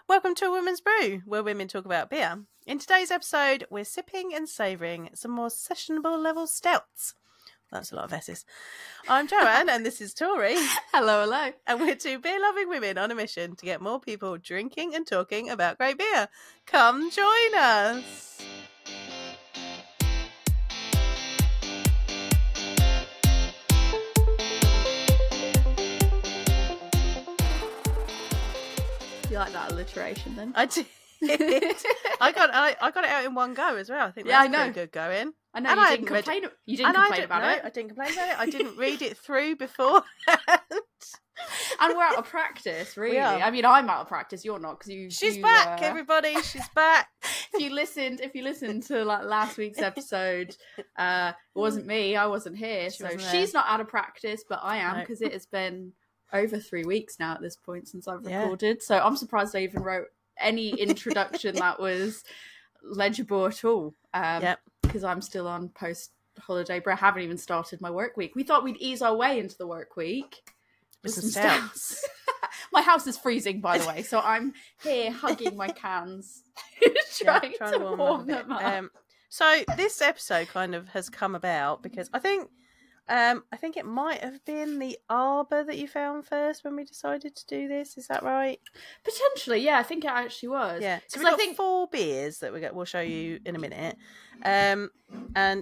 Welcome to A Woman's Brew, where women talk about beer. In today's episode, we're sipping and savouring some more sessionable level stouts. That's a lot of S's. I'm Joanne, and this is Tori. Hello, hello. And we're two beer-loving women on a mission to get more people drinking and talking about great beer. Come join us. You like that alliteration then? I did. I got it out in one go as well. I think that's pretty good going. I know, you didn't complain about it. I didn't complain about it. I didn't read it through beforehand. And we're out of practice, really. I mean, I'm out of practice. You're not, because She's back, everybody. She's back. If you listened to like last week's episode, it wasn't me. I wasn't here, she's not out of practice, but I am, because it has been over 3 weeks now at this point since I've recorded. So I'm surprised I even wrote any introduction that was legible at all. Because I'm still on post-holiday break. I haven't even started my work week. We thought we'd ease our way into the work week with some stouts. My house is freezing, by the way, so I'm here hugging my cans, trying to warm them up. So this episode kind of has come about because I think it might have been the Arbor that you found first when we decided to do this. Is that right? Potentially, yeah. I think it actually was. Yeah. So I think 4 beers that we'll show you in a minute. And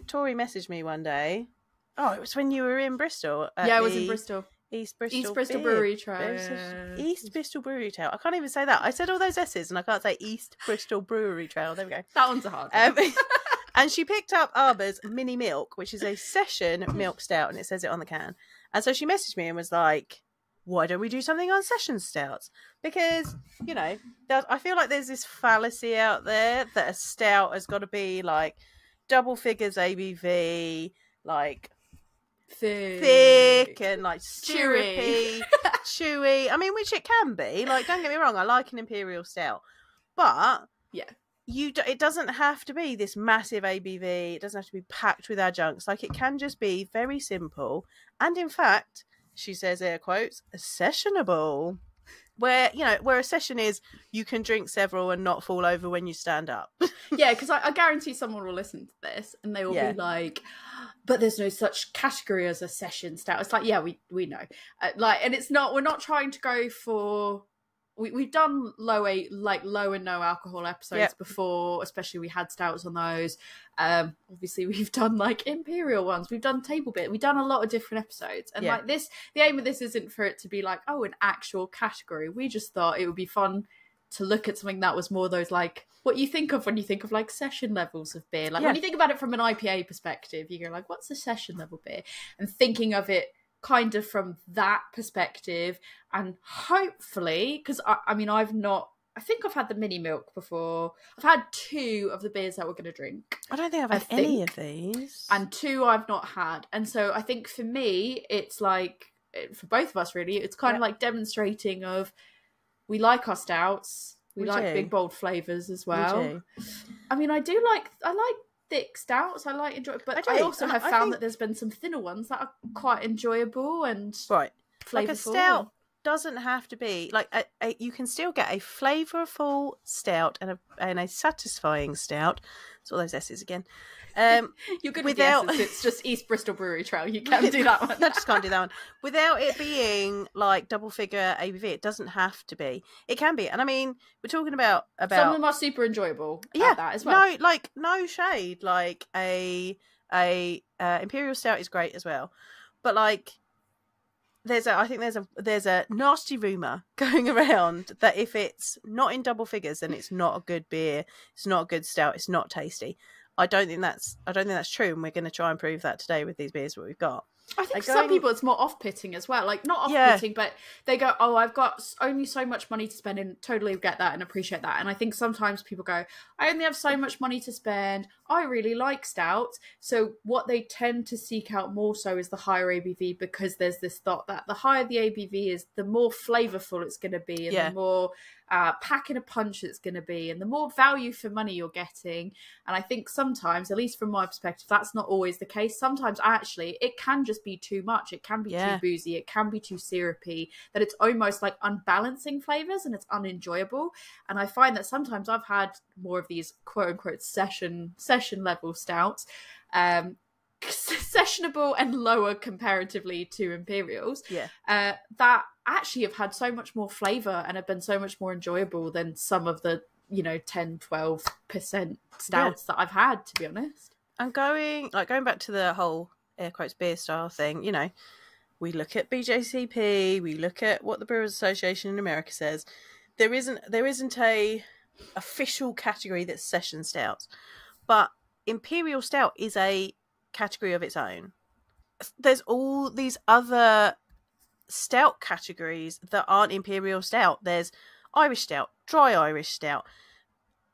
Tori messaged me one day. Oh, it was when you were in Bristol. I was in Bristol. East Bristol Brewery Trail. East Bristol Brewery Trail. I can't even say that. I said all those S's and I can't say East Bristol Brewery Trail. There we go. That one's a hard one. And she picked up Arbor's Mini Milk, which is a session milk stout, and it says it on the can. And so she messaged me and was like, why don't we do something on session stouts? Because, you know, I feel like there's this fallacy out there that a stout has got to be like double figures ABV, like thick and like syrupy, chewy. I mean, which it can be. Like, don't get me wrong, I like an imperial stout. But yeah. It doesn't have to be this massive ABV. It doesn't have to be packed with adjuncts. Like, it can just be very simple. And in fact, she says, air quotes, sessionable. Where a session is, you can drink several and not fall over when you stand up. Yeah, because I guarantee someone will listen to this and they will be like, but there's no such category as a session stout. It's like, yeah, we know. And it's not, we're not trying to go for... We've done low and no alcohol episodes before, especially we had stouts on those. Obviously we've done like imperial ones, we've done table beer, we've done a lot of different episodes. And like this, the aim of this isn't for it to be like, oh, an actual category. We just thought it would be fun to look at something that was more those like what you think of when you think of like session levels of beer. Like when you think about it from an IPA perspective, you go like, what's a session level beer? And thinking of it kind of from that perspective, and hopefully, because I think I've had the mini milk before. I've had 2 of the beers that we're going to drink. I don't think I've had any of these. And 2 I've not had. And so I think for me, it's like, for both of us really, it's kind of like demonstrating of, we like our stouts, we like big bold flavours as well. I mean, I like thick stouts, I like but I also have found that there's been some thinner ones that are quite enjoyable and flavourful. Like a stout doesn't have to be like you can still get a flavourful stout and a satisfying stout. It's all those S's again. You're good with the S's. It's just East Bristol Brewery Trail. You can't do that one. I just can't do that one without it being like double figure ABV. It doesn't have to be. It can be, and I mean, we're talking about some of them are super enjoyable. Yeah, that as well. No shade. Like a imperial stout is great as well, but like. I think there's a nasty rumour going around that if it's not in double figures, then it's not a good beer. It's not a good stout. It's not tasty. I don't think that's true, and we're going to try and prove that today with these beers that we've got. I think some people it's more off-putting as well. Like, not off-putting, but they go, oh, I've got only so much money to spend, and totally get that and appreciate that. And I think sometimes people go, I only have so much money to spend. I really like stouts. So what they tend to seek out more so is the higher ABV, because there's this thought that the higher the ABV is, the more flavourful it's going to be, and the more packing a punch it's going to be, and the more value for money you're getting. And I think sometimes, at least from my perspective, that's not always the case. Sometimes actually it can just be too much. It can be too boozy. It can be too syrupy, that it's almost like unbalancing flavors and it's unenjoyable. And I find that sometimes I've had more of these quote unquote session level stouts, sessionable and lower comparatively to imperials, that actually have had so much more flavor and have been so much more enjoyable than some of the 10-12% stouts that I've had, to be honest. And going back to the whole air quotes beer style thing, we look at BJCP, we look at what the Brewers Association in America says. There isn't a official category that's session stouts, but imperial stout is a category of its own. There's all these other stout categories that aren't imperial stout. There's Irish stout, dry Irish stout,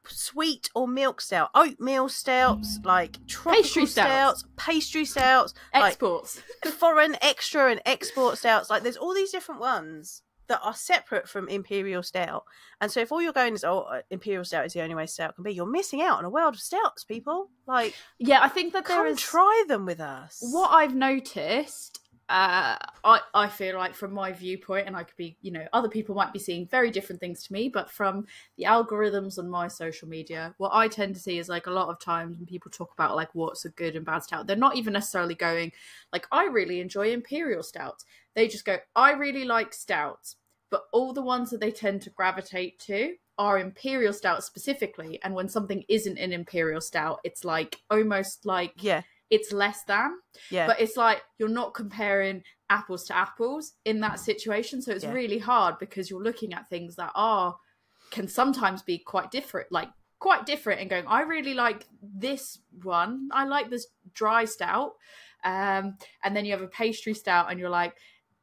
sweet or milk stout, oatmeal stouts, like tropical stouts, pastry stouts, exports, like foreign extra and export stouts. Like there's all these different ones that are separate from imperial stout. And so if all you're going is, imperial stout is the only way stout can be, you're missing out on a world of stouts, people. Like, yeah, I think that try them with us. What I've noticed, I feel like from my viewpoint, and I could be, other people might be seeing very different things to me, but from the algorithms on my social media, what I tend to see is like a lot of times when people talk about like what's a good and bad stout, they're not even necessarily going like, I really enjoy imperial stouts. They just go, I really like stouts. But all the ones that they tend to gravitate to are imperial stouts specifically. And when something isn't an imperial stout, it's like almost like it's less than. Yeah. But it's like you're not comparing apples to apples in that situation. So it's really hard because you're looking at things that can sometimes be quite different, and going, I really like this one. I like this dry stout. And then you have a pastry stout and you're like,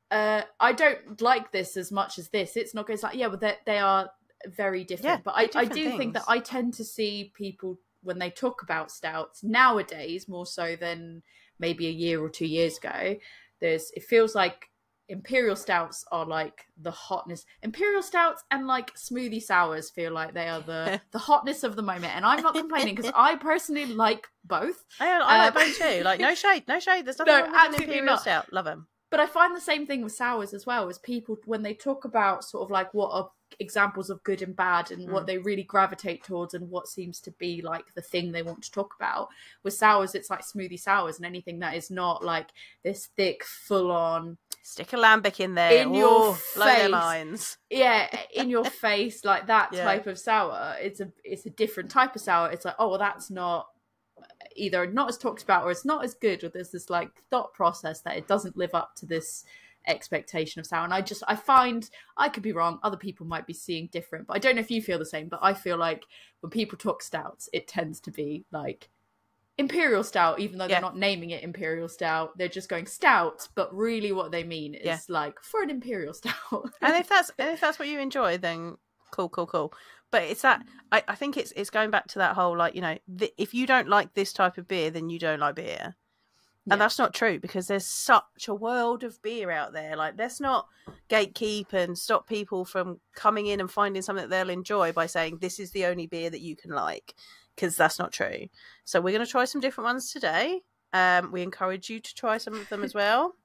I don't like this as much as this. It's not good. It's like, but they are very different. But I do think that I tend to see people when they talk about stouts nowadays, more so than maybe a year or 2 years ago, it feels like imperial stouts are like the hotness. Imperial stouts and like smoothie sours feel like they are the hotness of the moment. And I'm not complaining because I personally like both. I like both too. Like no shade. There's nothing wrong with an imperial stout. Love them. But I find the same thing with sours as well, as people, when they talk about sort of like what are examples of good and bad and what they really gravitate towards and what seems to be like the thing they want to talk about. With sours, it's like smoothie sours and anything that is not like this thick, full-on... Stick a lambic in there. In your face. Blow their minds. Yeah, in your face, like that type of sour. It's a different type of sour. It's like, oh, well, that's not... either not as talked about or it's not as good, or there's this like thought process that it doesn't live up to this expectation of sour. And I find, I could be wrong, other people might be seeing different, but I don't know if you feel the same, but I feel like when people talk stouts, it tends to be like imperial stout, even though they're not naming it imperial stout, they're just going stout, but really what they mean is like for an imperial stout. And if that's what you enjoy, then cool. But it's that I think it's going back to that whole like, if you don't like this type of beer, then you don't like beer. And that's not true, because there's such a world of beer out there. Like, let's not gatekeep and stop people from coming in and finding something that they'll enjoy by saying this is the only beer that you can like, because that's not true. So we're going to try some different ones today. We encourage you to try some of them as well.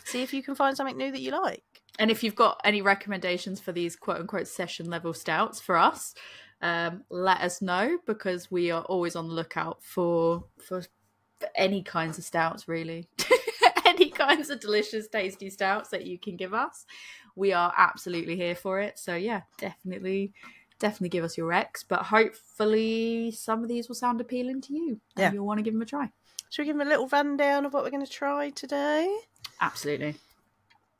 See if you can find something new that you like. And if you've got any recommendations for these quote-unquote session-level stouts for us, let us know, because we are always on the lookout for any kinds of stouts, really. Any kinds of delicious, tasty stouts that you can give us. We are absolutely here for it. So, yeah, definitely give us your recs. But hopefully some of these will sound appealing to you and you'll want to give them a try. Should we give them a little rundown of what we're going to try today? Absolutely.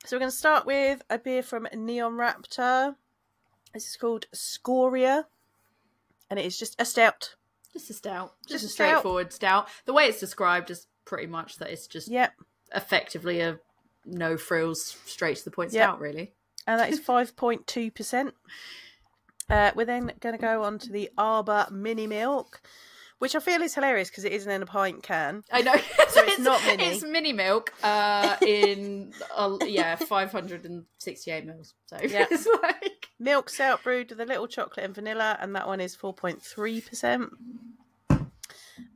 So we're going to start with a beer from Neon Raptor. This is called Scoria, and it is just a stout. Just a stout. Just a straightforward stout. The way it's described is pretty much that it's just effectively a no frills, straight to the point stout, really. And that is 5.2%. We're then going to go on to the Arbor Mini Milk, which I feel is hilarious because it isn't in a pint can. I know. So it's not mini. It's mini milk in 568 mils. So it's like Milk stout brewed with a little chocolate and vanilla, and that one is 4.3%. We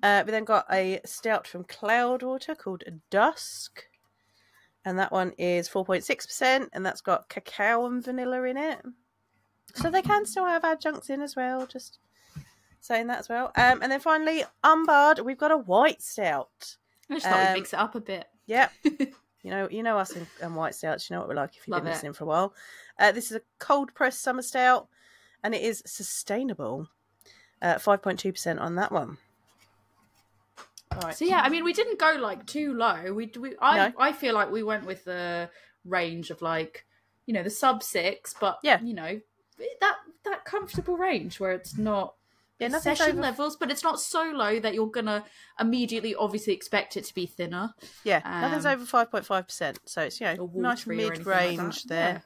then got a stout from Cloudwater called Dusk, and that one is 4.6%, and that's got cacao and vanilla in it. So they can still have adjuncts in as well, just saying that as well. And then finally, Unbarred, we've got a white stout. I just thought we'd mix it up a bit. Yep. You know us and white stouts. You know what we're like if you've been listening for a while. This is a cold pressed summer stout, and it is sustainable. 5.2% on that one. All right. So yeah, I mean, we didn't go like too low. I feel like we went with the range of like, the sub 6, but that comfortable range where it's not session levels, but it's not so low that you're gonna immediately obviously expect it to be thinner. Yeah, nothing's over 5.5%, so it's nice mid-range like there.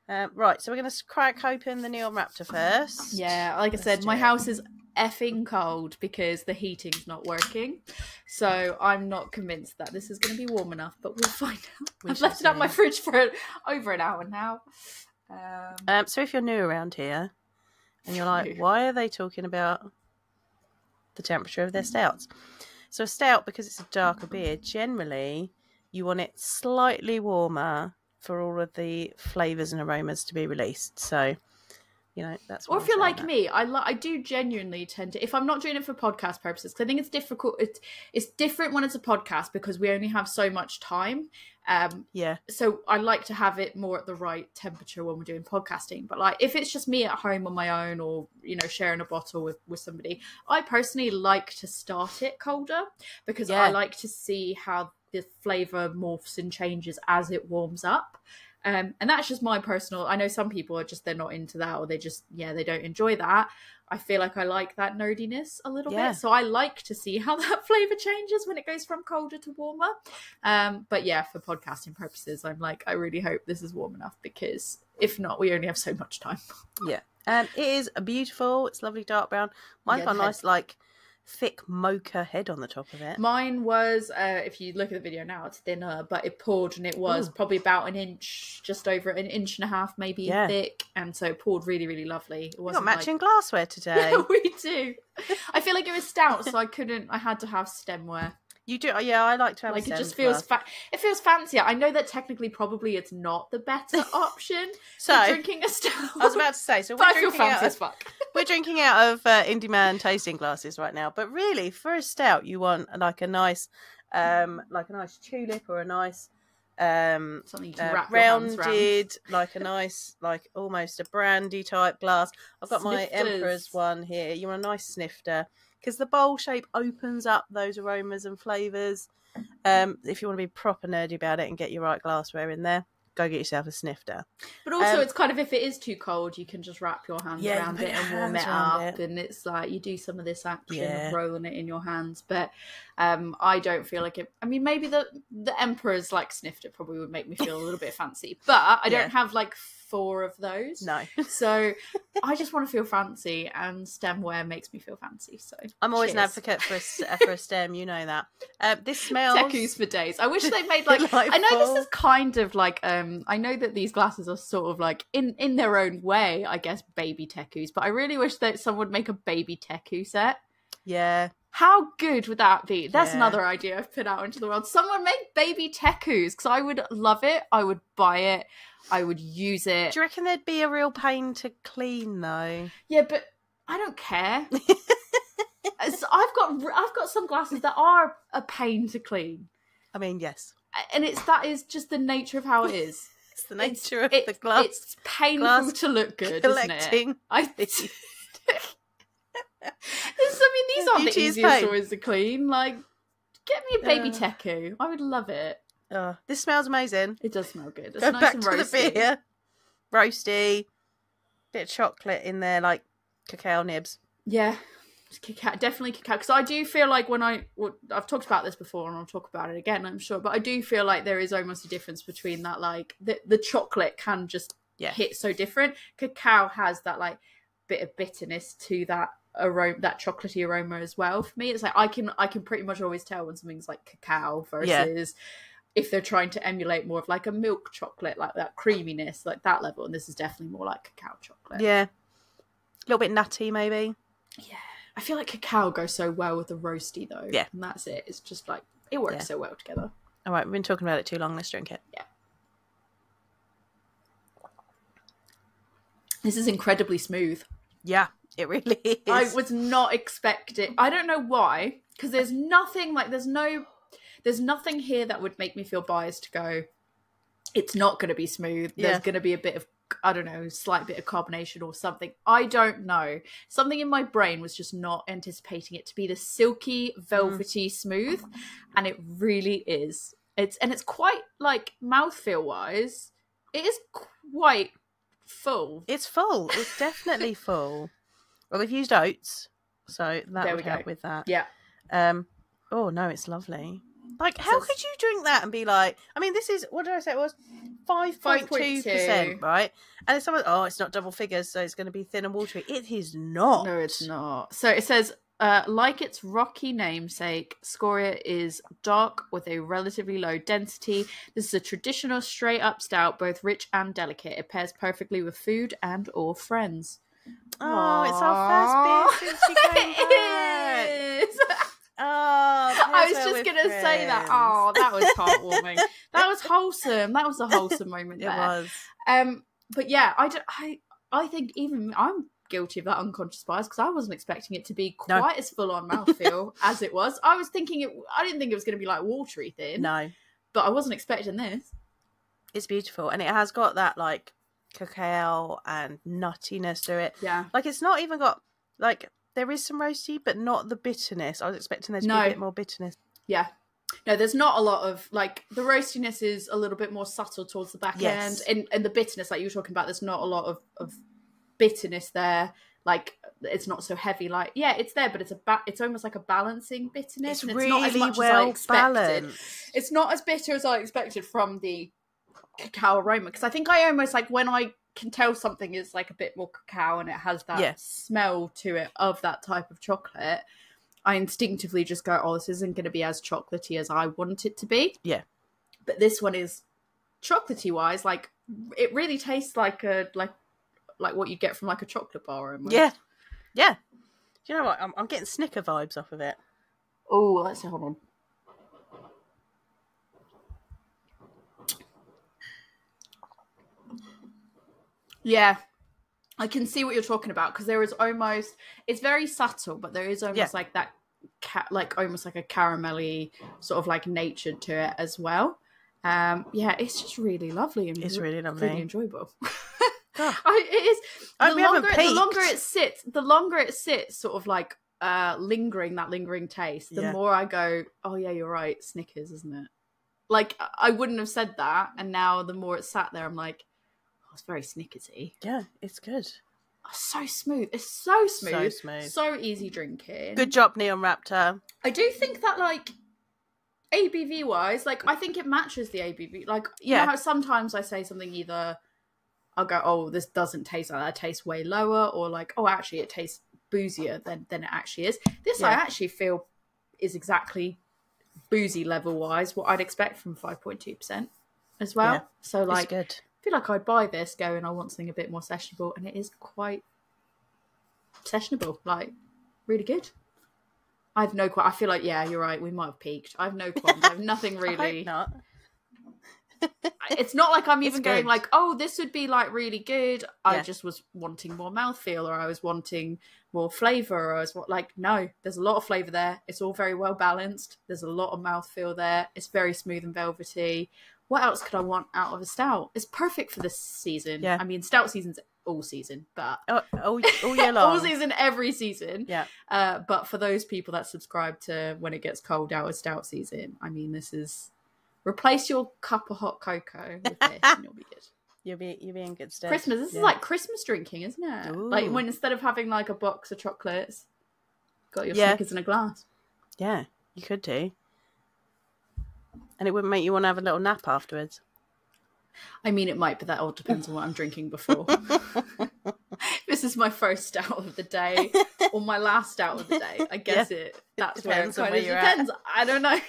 Yeah. Right, so we're gonna crack open the Neon Raptor first. Yeah, like I said, my house is effing cold because the heating's not working, so I'm not convinced that this is going to be warm enough, but we'll find out. I've left it up my fridge for over an hour now. So if you're new around here and you're like, why are they talking about the temperature of their stouts? So a stout, because it's a darker beer, generally you want it slightly warmer for all of the flavours and aromas to be released. So that's what or if you're like me, I do genuinely tend to, if I'm not doing it for podcast purposes, because I think it's difficult. It's different when it's a podcast because we only have so much time. So I like to have it more at the right temperature when we're doing podcasting. But like if it's just me at home on my own, or sharing a bottle with somebody, I personally like to start it colder because I like to see how the flavour morphs and changes as it warms up. And that's just my personal, I know some people are just, they're not into that, or they just, they don't enjoy that. I feel like I like that nerdiness a little bit. So I like to see how that flavour changes when it goes from colder to warmer. But yeah, for podcasting purposes, I'm like, I really hope this is warm enough, because if not, we only have so much time. Yeah. It is beautiful. It's lovely dark brown. Mine's got a nice, like, thick mocha head on the top of it. Mine was, if you look at the video now, it's thinner, but it poured, and it was probably about an inch, just over an inch and a half maybe thick, and so it poured really, really lovely. It wasn't got matching glassware today. Yeah, we do. I feel like it was stout, so I had to have stemware. You do? Yeah, I like to have like it just feels it feels fancier. I know that technically probably it's not the better option for drinking a stout. I was about to say, so I feel fancy as fuck. We're drinking out of Indie Man tasting glasses right now, but really for a stout you want like a nice tulip, or a nice something you can wrap rounded, like a nice, like almost a brandy type glass. I've got my Emperor's one here. You want a nice snifter, because the bowl shape opens up those aromas and flavours. If you want to be proper nerdy about it and get your right glassware in there, go get yourself a snifter. But also it's kind of, if it is too cold, you can just wrap your hands around it and warm it up, and it's like you do some of this action of rolling it in your hands. But I don't feel like it. I mean, maybe the Emperor's like snifter probably would make me feel a little bit fancy, but I don't have like 4 of those. No. So I just want to feel fancy, and stemware makes me feel fancy. So I'm always an advocate for a stem, you know that. This smells Tekus for days. I wish they made like I know this is kind of like I know that these glasses are sort of like in their own way, I guess, baby Tekus, but I really wish that someone would make a baby Teku set. Yeah. How good would that be? That's another idea I've put out into the world. Someone make baby Tekus, because I would love it. I would buy it. I would use it. Do you reckon there'd be a real pain to clean though? Yeah, but I don't care. So I've got some glasses that are a pain to clean. I mean, yes. And that is just the nature of how it is. It's the nature of the glass. It's painful to look good, isn't it? I mean, these aren't the easiest toys to clean. Like, get me a baby Teku. I would love it. This smells amazing. It does smell good. It's Go nice back and to roasty. the beer. Roasty. Bit of chocolate in there, like cacao nibs. Yeah. Cacao, definitely cacao. Because I do feel like I've talked about this before, and I'll talk about it again, I'm sure. But I do feel like there is almost a difference between that, like the chocolate can just hit so different. Cacao has that like bit of bitterness to that aroma, that chocolatey aroma as well. For me, it's like I can pretty much always tell when something's like cacao versus if they're trying to emulate more of like a milk chocolate, like that creaminess, like that level. And this is definitely more like cacao chocolate. Yeah. A little bit nutty, maybe. Yeah. I feel like cacao goes so well with the roasty, though. Yeah. And that's it. It's just like, it works so well together. All right, we've been talking about it too long. Let's drink it. Yeah. This is incredibly smooth. Yeah, it really is. I was not expecting. I don't know why, because there's nothing like there's nothing here that would make me feel biased to go, it's not going to be smooth. There's going to be a bit of, I don't know, slight bit of carbonation or something. I don't know. Something in my brain was just not anticipating it to be the silky, velvety smooth, and it really is. It's quite like mouthfeel wise. It is quite full. It's full. It's definitely full. Well, they've used oats, so that would help with that. Yeah. Oh no, it's lovely. Like, how could you drink that and be like, I mean, this is, what did I say it was? 5.2%, right? And if someone, it's not double figures, so it's going to be thin and watery. It is not. No, it's not. So it says, like its rocky namesake, Scoria is dark with a relatively low density. This is a traditional straight-up stout, both rich and delicate. It pairs perfectly with food and or friends. Oh, it's our first beer since you came back. It is. I was just going to say that. Oh, that was heartwarming. That was wholesome. That was a wholesome moment there. It was. But yeah, I think even I'm guilty of that unconscious bias because I wasn't expecting it to be quite as full on mouthfeel as it was. I didn't think it was going to be like watery thin. No. But I wasn't expecting this. It's beautiful. And it has got that like cacao and nuttiness to it. Yeah. Like it's not even got like, there is some roasty, but not the bitterness. I was expecting there to be a bit more bitterness. Yeah. No, there's not a lot of, like, the roastiness is a little bit more subtle towards the back end. And the bitterness, like you were talking about, there's not a lot of bitterness there. Like, it's not so heavy. Like, yeah, it's there, but it's almost like a balancing bitterness. It's and really not as much well as I expected. balanced. It's not as bitter as I expected from the cacao aroma. Because I think I almost, like, when I can tell something is like a bit more cacao and it has that smell to it of that type of chocolate, I instinctively just go, oh, this isn't going to be as chocolatey as I want it to be. Yeah. But this one is chocolatey wise, like it really tastes like what you get from like a chocolate bar. Almost. Yeah. Yeah. Do you know what? I'm getting Snicker vibes off of it. Oh, let's see, hold on. Yeah, I can see what you're talking about because there is almost, it's very subtle, but there is almost like that, almost like a caramelly sort of like nature to it as well. Yeah, it's just really lovely and it's really lovely, really enjoyable. Oh. It is. The longer it sits, sort of like lingering taste. The more I go, oh yeah, you're right, Snickers, isn't it? Like I wouldn't have said that, and now the more it sat there, I'm like, it's very Snickersy. Yeah, it's good. Oh, so smooth. It's so smooth. So smooth. So easy drinking. Good job, Neon Raptor. I do think that, like, ABV wise, like, I think it matches the ABV. Like, you know how sometimes I say something either, I'll go, oh, this doesn't taste like that. It tastes way lower. Or like, oh, actually, it tastes boozier than it actually is. This I actually feel is exactly boozy level wise what I'd expect from 5.2% as well. Yeah, so, like, it's good. I feel like I'd buy this going, I want something a bit more sessionable, and it is quite sessionable, like really good. I have no I feel like, yeah, you're right, we might have peaked. I have no qualms. I have nothing really. I hope not. It's not like I'm even going like, oh, this would be like really good. I just was wanting more mouthfeel, or I was wanting more flavour, or I was like, no, there's a lot of flavour there. It's all very well balanced. There's a lot of mouthfeel there. It's very smooth and velvety. What else could I want out of a stout? It's perfect for this season. Yeah. I mean, stout season's all season, but all year long. All season, every season. Yeah. But for those people that subscribe to when it gets cold out as stout season, I mean, this is replace your cup of hot cocoa with this, and you'll be good. You'll be in good stead. Christmas. This is like Christmas drinking, isn't it? Ooh. Like when instead of having like a box of chocolates, got your Snickers in a glass. Yeah, you could do. And it wouldn't make you want to have a little nap afterwards. I mean, it might, but that all depends on what I'm drinking before. This is my first stout of the day, or my last stout of the day. I guess that's where it kind of depends. I don't know.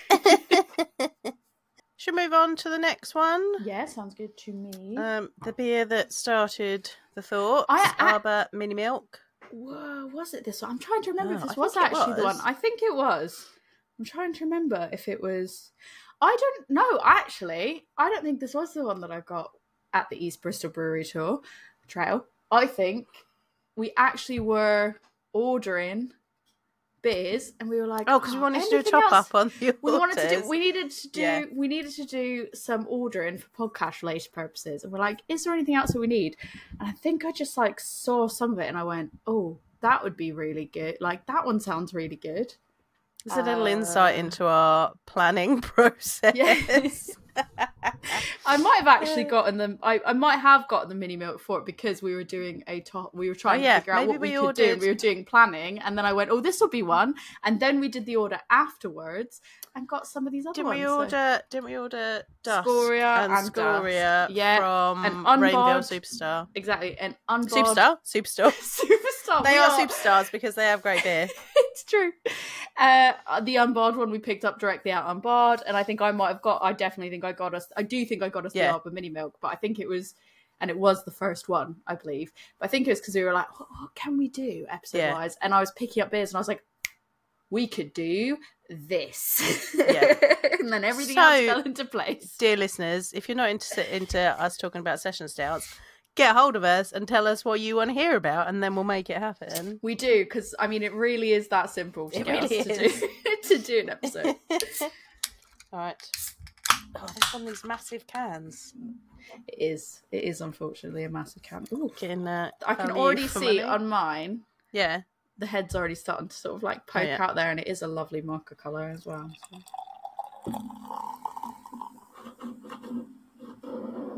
Should we move on to the next one? Yeah, sounds good to me. The beer that started the thoughts, Arbor Mini Milk. Whoa, was it this one? I'm trying to remember if this was actually the one. I think it was. I'm trying to remember if it was. I don't know, actually. I don't think this was the one that I got at the East Bristol Brewery Trail. I think we actually were ordering beers and we were like, because we wanted to do a top up on the orders. We needed to do some ordering for podcast related purposes, and we're like, is there anything else that we need? And I think I just like saw some of it and I went, oh, that would be really good, like that one sounds really good. It's a little insight into our planning process. Yes. I might have actually gotten them. I might have gotten the mini milk for it because we were doing we were trying to figure out what we could do. We were doing planning, and then I went, "Oh, this will be one." And then we did the order afterwards and got some of these other ones. Didn't we order Dusk Scoria and Scoria from Unbarred. Rainville Superstar? Exactly, and Unbarred. Superstar. They are superstars because they have great beer. It's true. The Unbarred one we picked up directly out Unbarred, and I think I definitely think I got us. I do think I got us the Arbor Mini Milk, but I think it was the first one, I believe. But I think it was because we were like, what can we do episode wise? And I was picking up beers, and I was like, we could do this. Yeah. And then everything else fell into place. Dear listeners, if you're not into us talking about session stouts, get hold of us and tell us what you want to hear about, and then we'll make it happen. We do, because I mean, it really is that simple to get us to do an episode. All right. Oh, there's one of these massive cans. It is unfortunately a massive can. Ooh. I can already see on mine. Yeah. The head's already starting to sort of like poke out there, and it is a lovely mocha colour as well. So.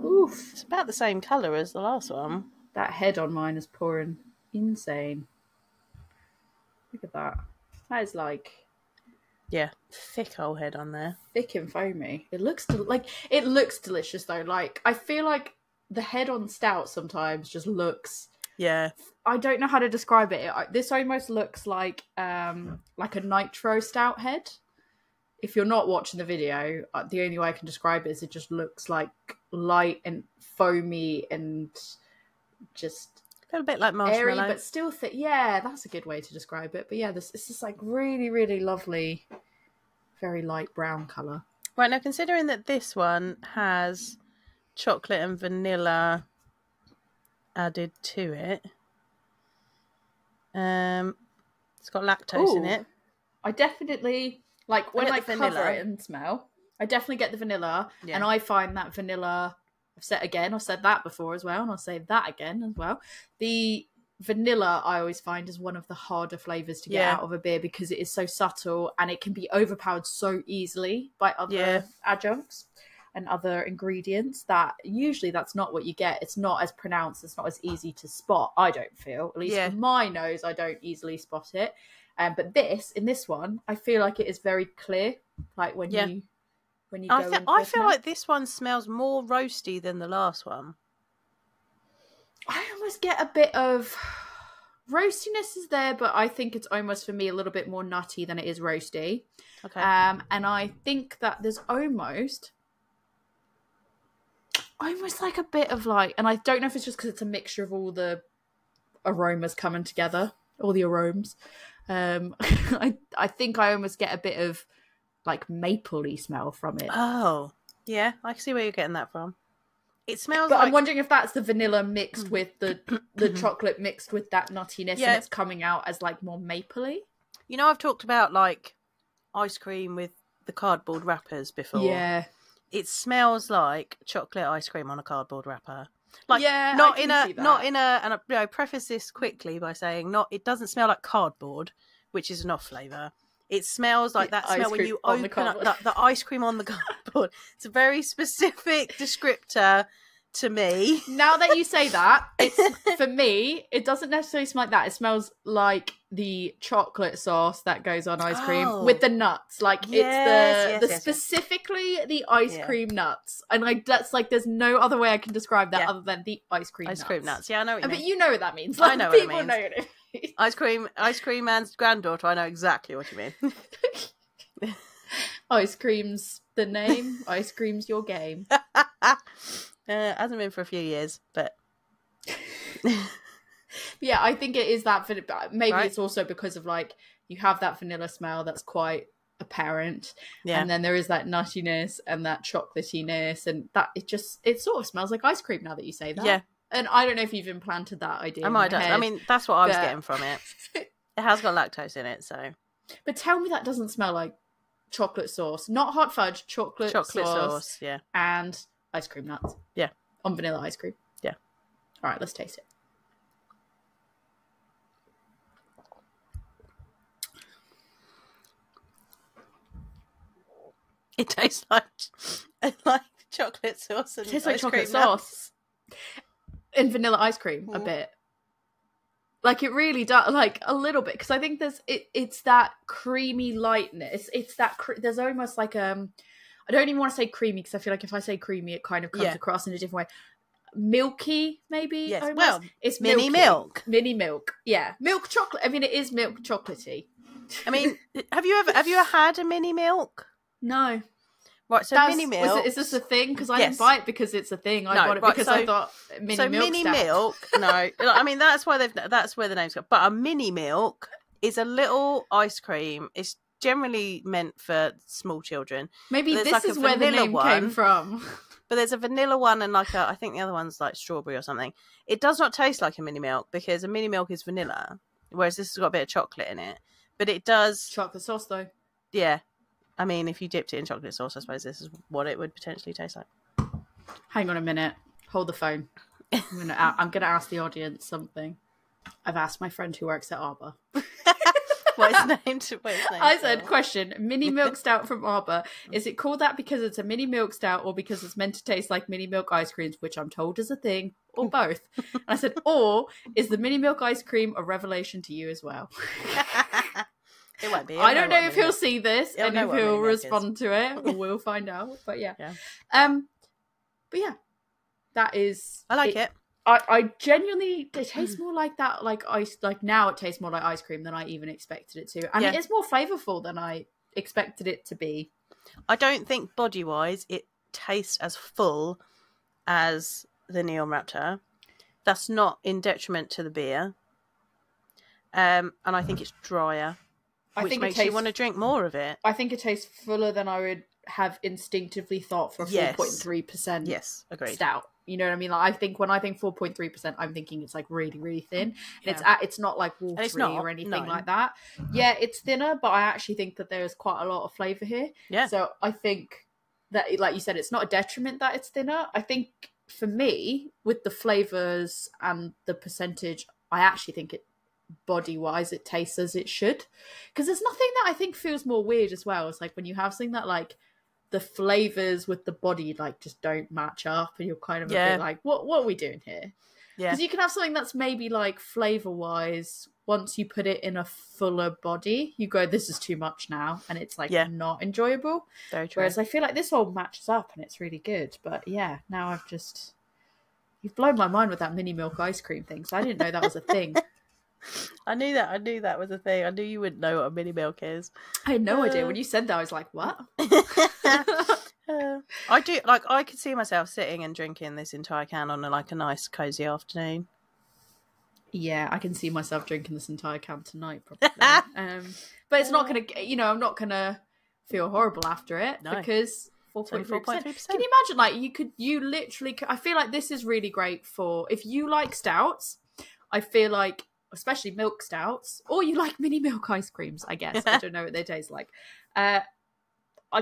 Oof. It's about the same colour as the last one. That head on mine is pouring insane. Look at that. That is like... Yeah, thick old head on there. Thick and foamy. It looks delicious though. Like, I feel like the head on stout sometimes just looks... Yeah. I don't know how to describe it. This almost looks like a nitro stout head. If you're not watching the video, the only way I can describe it is it just looks like light and foamy and just a little bit like marshmallow, airy, but still thick. Yeah, that's a good way to describe it. But yeah, it's just like really, really lovely, very light brown colour. Right, now considering that this one has chocolate and vanilla added to it, it's got lactose in it. I definitely... Like, when I cover it and smell, I definitely get the vanilla. Yeah. And I find that vanilla... I've said that before as well, and I'll say that again as well. The vanilla, I always find, is one of the harder flavours to get out of a beer because it is so subtle and it can be overpowered so easily by other adjuncts and other ingredients that usually that's not what you get. It's not as pronounced. It's not as easy to spot, I don't feel. At least with my nose, I don't easily spot it. But in this one, I feel like it is very clear. Like when you go I feel like this one smells more roasty than the last one. I almost get a bit of roastiness is there, but I think it's almost for me a little bit more nutty than it is roasty. Okay. And I think that there's almost like a bit of like, and I don't know if it's just because it's a mixture of all the aromas coming together, all the aromas. I think I almost get a bit of like mapley smell from it. Oh, yeah, I can see where you're getting that from. It smells but I'm wondering if that's the vanilla mixed with the chocolate mixed with that nuttiness and it's coming out as like more mapley. You know, I've talked about like ice cream with the cardboard wrappers before. Yeah. It smells like chocolate ice cream on a cardboard wrapper. Like, and I preface this quickly by saying it doesn't smell like cardboard, which is an off flavour. It smells like that smell when you open up the ice cream on the cardboard. It's a very specific descriptor to me. Now that you say that, for me, it doesn't necessarily smell like that. It smells like the chocolate sauce that goes on ice cream with the nuts. Like specifically the ice cream nuts. And that's like, there's no other way I can describe that other than the ice cream nuts. Ice cream nuts. Yeah, I know what you mean. But you know what that means. Like, I know what it means. People know what it means. Ice cream man's granddaughter, I know exactly what you mean. Ice cream's the name. Ice cream's your game. Hasn't been for a few years, but yeah, I think it is that. Maybe right? It's also because of like you have that vanilla smell that's quite apparent, and then there is that nuttiness and that chocolatiness, and that it sort of smells like ice cream now that you say that. Yeah, and I don't know if you've implanted that idea. I might have. I mean, that's what I was but... getting from it. It has got lactose in it, so. But tell me that doesn't smell like chocolate sauce, not hot fudge, chocolate sauce, yeah, and ice cream nuts. Yeah, on vanilla ice cream. Yeah. All right, let's taste it. It tastes like chocolate sauce and it tastes like ice chocolate cream sauce and vanilla ice cream a bit. Like it really does, like a little bit, because I think it's that creamy lightness. It's that there's almost like I don't even want to say creamy because I feel like if I say creamy, it kind of comes across in a different way. Milky, maybe. Yes, almost. well, it's mini mini milk. Yeah, milk chocolate. I mean, it is milk chocolatey. I mean, have you ever had a mini milk? No. Right, so mini milk. Is this a thing? Because I didn't buy it because it's a thing. I bought it because I thought mini milk. No, I mean that's where the name's got. But a mini milk is a little ice cream. It's generally meant for small children. Maybe this is where the name came from. But there's a vanilla one and I think the other one's like strawberry or something. It does not taste like a mini milk because a mini milk is vanilla, whereas this has got a bit of chocolate in it. But it does chocolate sauce though. Yeah. I mean, if you dipped it in chocolate sauce, I suppose this is what it would potentially taste like. Hang on a minute. Hold the phone. I'm gonna ask the audience something. I've asked my friend who works at Arbor. What's his name? I said, question, mini milk stout from Arbor. Is it called that because it's a mini milk stout or because it's meant to taste like mini milk ice creams, which I'm told is a thing, or both? And I said, or is the mini milk ice cream a revelation to you as well? It won't be. I don't know if he'll see this and if he'll respond to it. We'll find out. But yeah. But yeah, that is. I like it. I genuinely, it tastes more like that, like ice. Like now, it tastes more like ice cream than I even expected it to, and it is more flavourful than I expected it to be. I don't think body wise it tastes as full as the Neon Raptor. That's not in detriment to the beer, and I think it's drier. Which makes you want to drink more of it. I think it tastes fuller than I would have instinctively thought for a 4.3%. Yes, agreed. Stout. You know what I mean? Like when I think 4.3%, I'm thinking it's like really, really thin. And it's not like watery or anything like that. Yeah, it's thinner, but I actually think that there's quite a lot of flavour here. Yeah. So I think that, like you said, it's not a detriment that it's thinner. I think for me, with the flavours and the percentage, I actually think it body wise it tastes as it should, because there's nothing that I think feels more weird as well. It's like when you have something that like the flavors with the body like just don't match up and you're kind of a bit like what are we doing here? Because you can have something that's maybe like flavor wise, once you put it in a fuller body you go, this is too much now, and it's like not enjoyable. Very true. Whereas I feel like this all matches up and it's really good. But yeah, now you've blown my mind with that mini milk ice cream thing, so I didn't know that was a thing. I knew that was a thing. I knew you wouldn't know what a mini milk is. I had no idea. When you said that, I was like, what? I do, like, I could see myself sitting and drinking this entire can on a nice cozy afternoon. Yeah, I can see myself drinking this entire can tonight, probably. But it's not going to, I'm not going to feel horrible after it because 4.3%. Can you imagine, you literally, I feel like this is really great for, if you like stouts, I feel like, especially milk stouts, or you like mini milk ice creams, I guess. I don't know what they taste like. I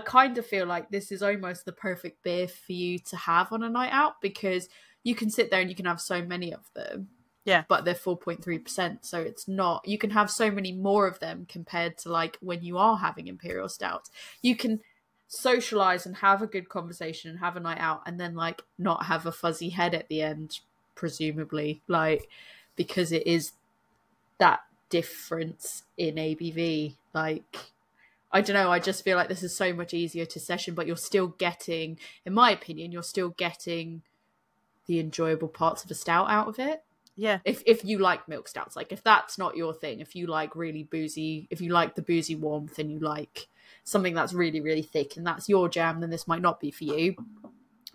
kind of feel like this is almost the perfect beer for you to have on a night out, because you can sit there and you can have so many of them. Yeah. But they're 4.3%. So it's not, you can have so many more of them compared to like when you are having imperial stouts. You can socialize and have a good conversation and have a night out and then like not have a fuzzy head at the end, presumably, like, because it is that difference in ABV. Like, I don't know, I just feel like this is so much easier to session, but you're still getting, in my opinion, you're still getting the enjoyable parts of a stout out of it. Yeah. If you like milk stouts, like if that's not your thing, if you like really boozy, if you like the boozy warmth and you like something that's really, really thick and that's your jam, then this might not be for you.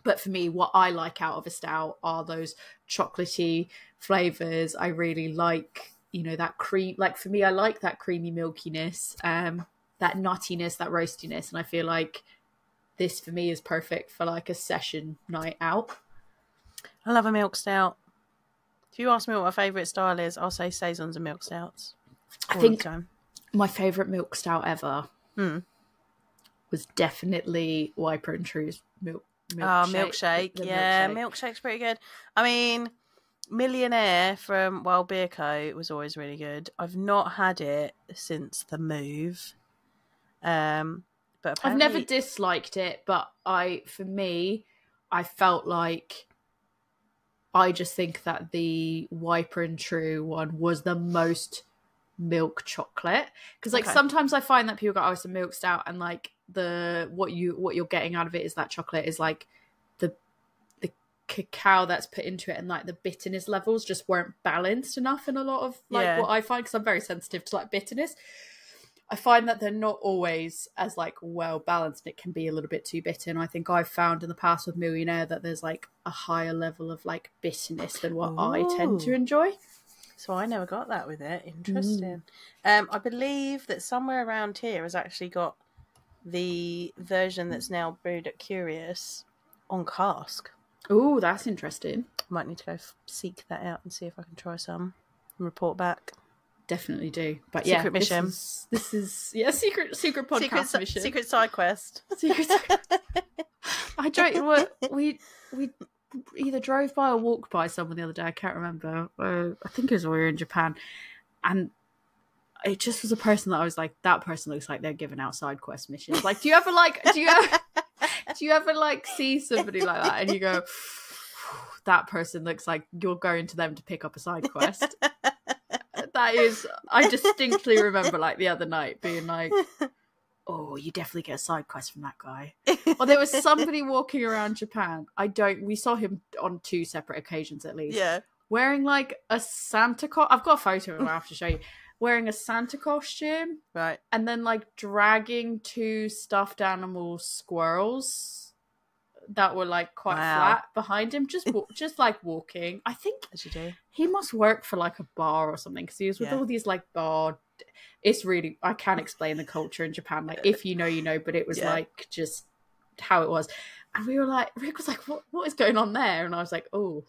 But for me, what I like out of a stout are those chocolatey flavours. I really like, you know, that cream. Like for me, I like that creamy milkiness, that nuttiness, that roastiness. And I feel like this for me is perfect for like a session night out. I love a milk stout. If you ask me what my favourite style is, I'll say saisons and milk stouts. I think my favourite milk stout ever was definitely Wiper and True's milkshake. Yeah, milkshake's pretty good. I mean, Millionaire from Wild Beer Co. was always really good. I've not had it since the move. But I've never disliked it, but I felt like I just think that the Wiper and True one was the most milk chocolate, because like sometimes I find that people go, oh, it's a milk stout, and like what you're getting out of it is that chocolate is like the cacao that's put into it, and like the bitterness levels just weren't balanced enough in a lot of like what I find, because I'm very sensitive to like bitterness. I find that they're not always as like well balanced. It can be a little bit too bitter, and I think I've found in the past with Millionaire that there's like a higher level of like bitterness than what I tend to enjoy. So I never got that with it. Interesting. I believe that somewhere around here has actually got the version that's now brewed at Curious on cask. Oh, that's interesting. Might need to go seek that out and see if I can try some and report back. Definitely do. But secret mission. This is secret podcast mission. Secret side quest. I don't. We either drove by or walked by someone the other day. I can't remember. I think it was when we were in Japan, and it just was a person that I was like, that person looks like they're giving out side quest missions. Like, do you ever see somebody like that and you go, that person looks like you're going to them to pick up a side quest? That is, I distinctly remember like the other night being like, oh, you definitely get a side quest from that guy. Well, there was somebody walking around Japan. We saw him on 2 separate occasions at least. Yeah. Wearing like a Santa I've got a photo of him I have to show you. Wearing a Santa costume. Right. And then like dragging 2 stuffed animal squirrels that were like quite flat behind him, just like walking. I think as you do. He must work for like a bar or something, because he was with all these like bar. It's really, I can't explain the culture in Japan. Like if you know, you know. But it was like just how it was, and we were like, Rick was like, "What is going on there?" And I was like, "Oh,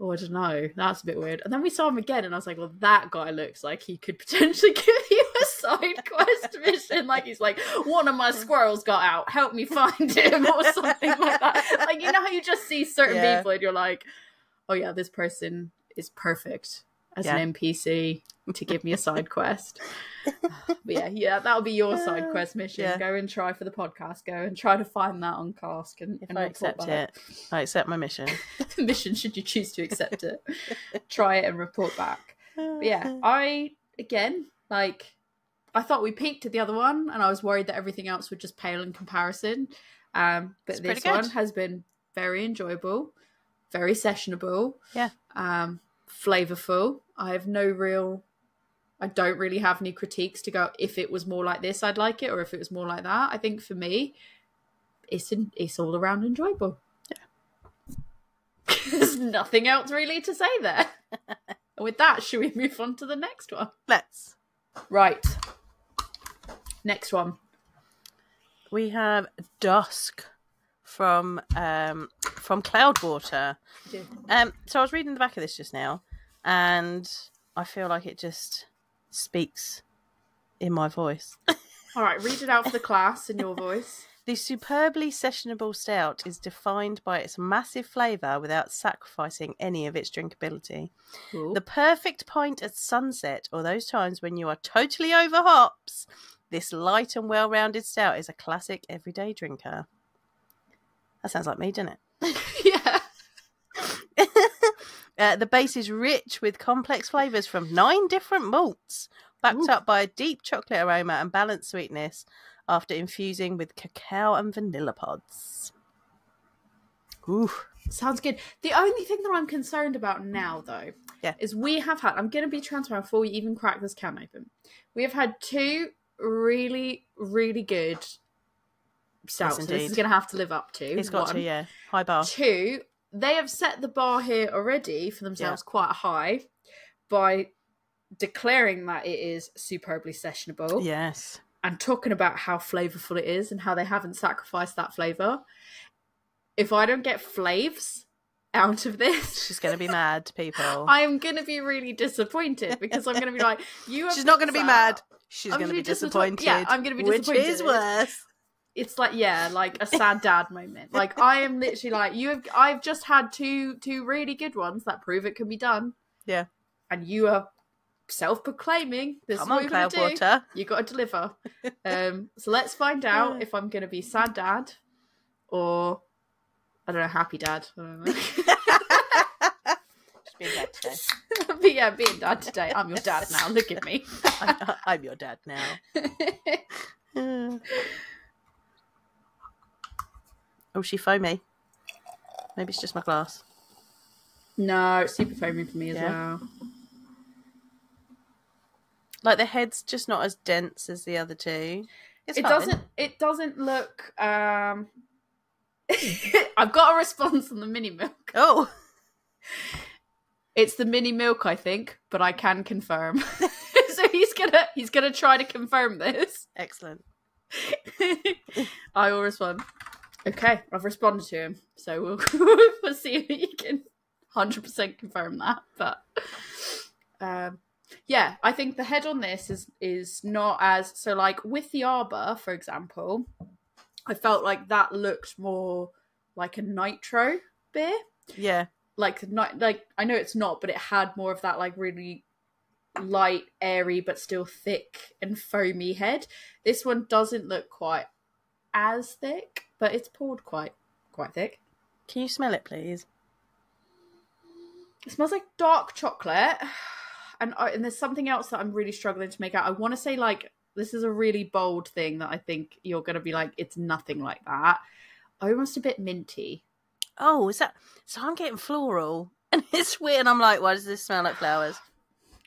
I don't know. That's a bit weird." And then we saw him again, and I was like, "Well, that guy looks like he could potentially give you a side quest mission. Like he's like, one of my squirrels got out. Help me find him," or something like that. Like, you know how you just see certain people, and you're like, "Oh yeah, this person is perfect as an NPC to give me a side quest." But that'll be your side quest mission. Go and try for the podcast. Go and try to find that on cask, and I accept it. I accept my mission. Mission, should you choose to accept it. Try it and report back. But yeah, I thought we peaked at the other one, and I was worried that everything else would just pale in comparison. But this one has been very enjoyable, very sessionable. Yeah. Flavourful. I don't really have any critiques to go, if it was more like this, I'd like it, or if it was more like that. I think for me, it's all around enjoyable. Yeah. There's nothing else really to say there. And with that, should we move on to the next one? Let's. Right. Next one. We have Dusk from Cloudwater. So I was reading the back of this just now, and I feel like it just speaks in my voice. All right, read it out for the class in your voice. The superbly sessionable stout is defined by its massive flavour without sacrificing any of its drinkability. Ooh. The perfect pint at sunset, or those times when you are totally over hops, this light and well-rounded stout is a classic everyday drinker. That sounds like me, doesn't it? Yeah. The base is rich with complex flavours from 9 different malts, backed up by a deep chocolate aroma and balanced sweetness after infusing with cacao and vanilla pods. Ooh. Sounds good. The only thing that I'm concerned about now, though, is we have had, I'm going to be transparent before we even crack this can open, we have had 2 really, really good stout. Yes, so this is going to have to live up to. It's got to, yeah. High bar. 2, they have set the bar here already for themselves quite high by declaring that it is superbly sessionable. Yes. And talking about how flavourful it is and how they haven't sacrificed that flavour. If I don't get flaves out of this, she's going to be mad, people. I am going to be really disappointed because I'm going to be like, she's not going to be mad. She's going to be disappointed. Yeah, I'm going to be disappointed. Which is worse. It's like, like a sad dad moment. Like, I am literally like, I've just had two really good ones that prove it can be done. Yeah. And you are self-proclaiming, this Come is what on, you're going to do. Cloudwater. You got to deliver. So let's find out if I'm going to be sad dad or, I don't know, happy dad. I don't know. Just being dad today. But yeah, being dad today. I'm your dad now. Look at me. I'm your dad now. Oh, she foamy. Maybe it's just my glass. No, it's super foamy for me as well. Like the head's just not as dense as the other two. It doesn't look I've got a response on the mini milk. Oh. It's the mini milk, I think, but I can confirm. So he's gonna try to confirm this. Excellent. I will respond. Okay, I've responded to him, so we'll see if he can 100% confirm that. But yeah, I think the head on this is not as so. Like with the Arbor, for example, I felt like that looked more like a nitro beer. Yeah, like I know it's not, but it had more of that like really light, airy, but still thick and foamy head. This one doesn't look quite as thick, but it's poured quite thick. Can you smell it, please? It smells like dark chocolate, and there's something else that I'm really struggling to make out. I want to say like this is a really bold thing that I think you're going to be like, it's nothing like that. Almost a bit minty. Oh, is that? So I'm getting floral, and it's weird. And I'm like, why does this smell like flowers?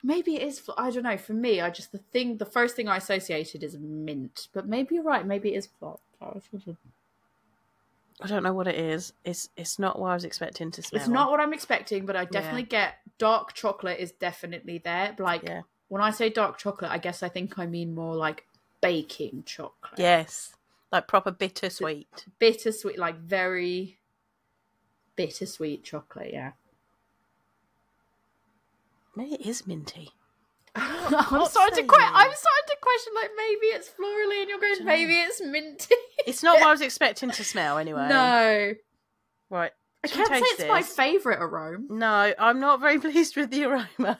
Maybe it is. I don't know. For me, the first thing I associated is mint, but maybe you're right. Maybe it is flowers. I don't know what it is. It's not what I was expecting to smell. It's not what I'm expecting, but I definitely get dark chocolate is definitely there. Like when I say dark chocolate, I guess I think I mean more like baking chocolate. Yes, like proper bittersweet. Bittersweet, like very bittersweet chocolate. Yeah. Maybe it is minty. I'm starting to question like maybe it's florally and you're going maybe it's minty. It's not what I was expecting to smell anyway. No. Right. I can't say it's my favourite aroma. No, I'm not very pleased with the aroma.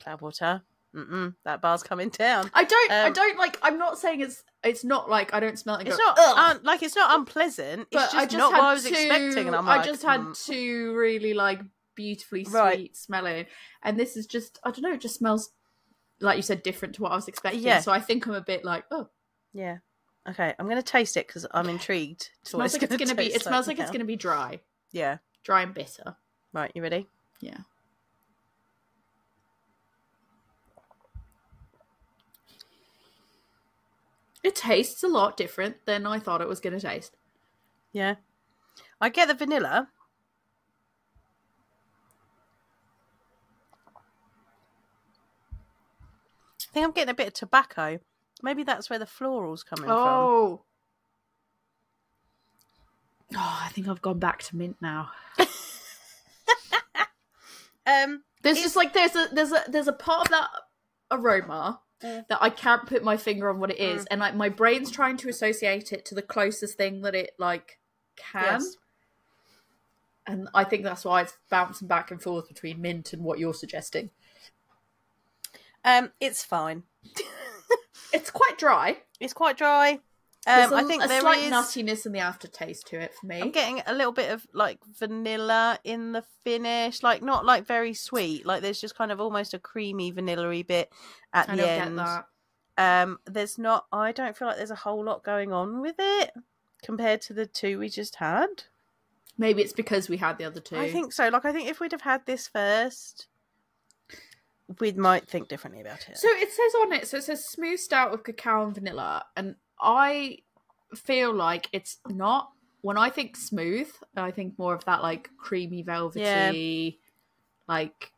Cloudwater. That bar's coming down. I don't like. I'm not saying it's not like I don't smell it. And it's go, not like it's not unpleasant. But It's just not what I was expecting, and I'm like, I just had two really like beautifully sweet smelling, and this is just I don't know. It just smells like you said different to what I was expecting. Yeah. So I think I'm a bit like yeah. Okay, I'm going to taste it because I'm intrigued. It smells like it's going to be. It smells like it's going to be dry. Yeah, dry and bitter. Right, you ready? Yeah. It tastes a lot different than I thought it was going to taste. Yeah. I get the vanilla. I think I'm getting a bit of tobacco. Maybe that's where the floral's coming from. Oh, I think I've gone back to mint now. There's just like there's a part of that aroma that I can't put my finger on what it is, and like my brain's trying to associate it to the closest thing that it like can. Yes. And I think that's why it's bouncing back and forth between mint and what you're suggesting. It's fine. It's quite dry. It's quite dry. I think a there slight is nuttiness in the aftertaste to it for me. I'm getting a little bit of like vanilla in the finish, like not like very sweet. Like there's just kind of almost a creamy vanilla-y bit at the end. Get that. There's not. I don't feel like there's a whole lot going on with it compared to the two we just had. Maybe it's because we had the other two. I think so. Like I think if we'd have had this first, we might think differently about it. So it says on it, so it says smooth stout with cacao and vanilla, and I feel like it's not. When I think smooth, I think more of that like creamy, velvety, like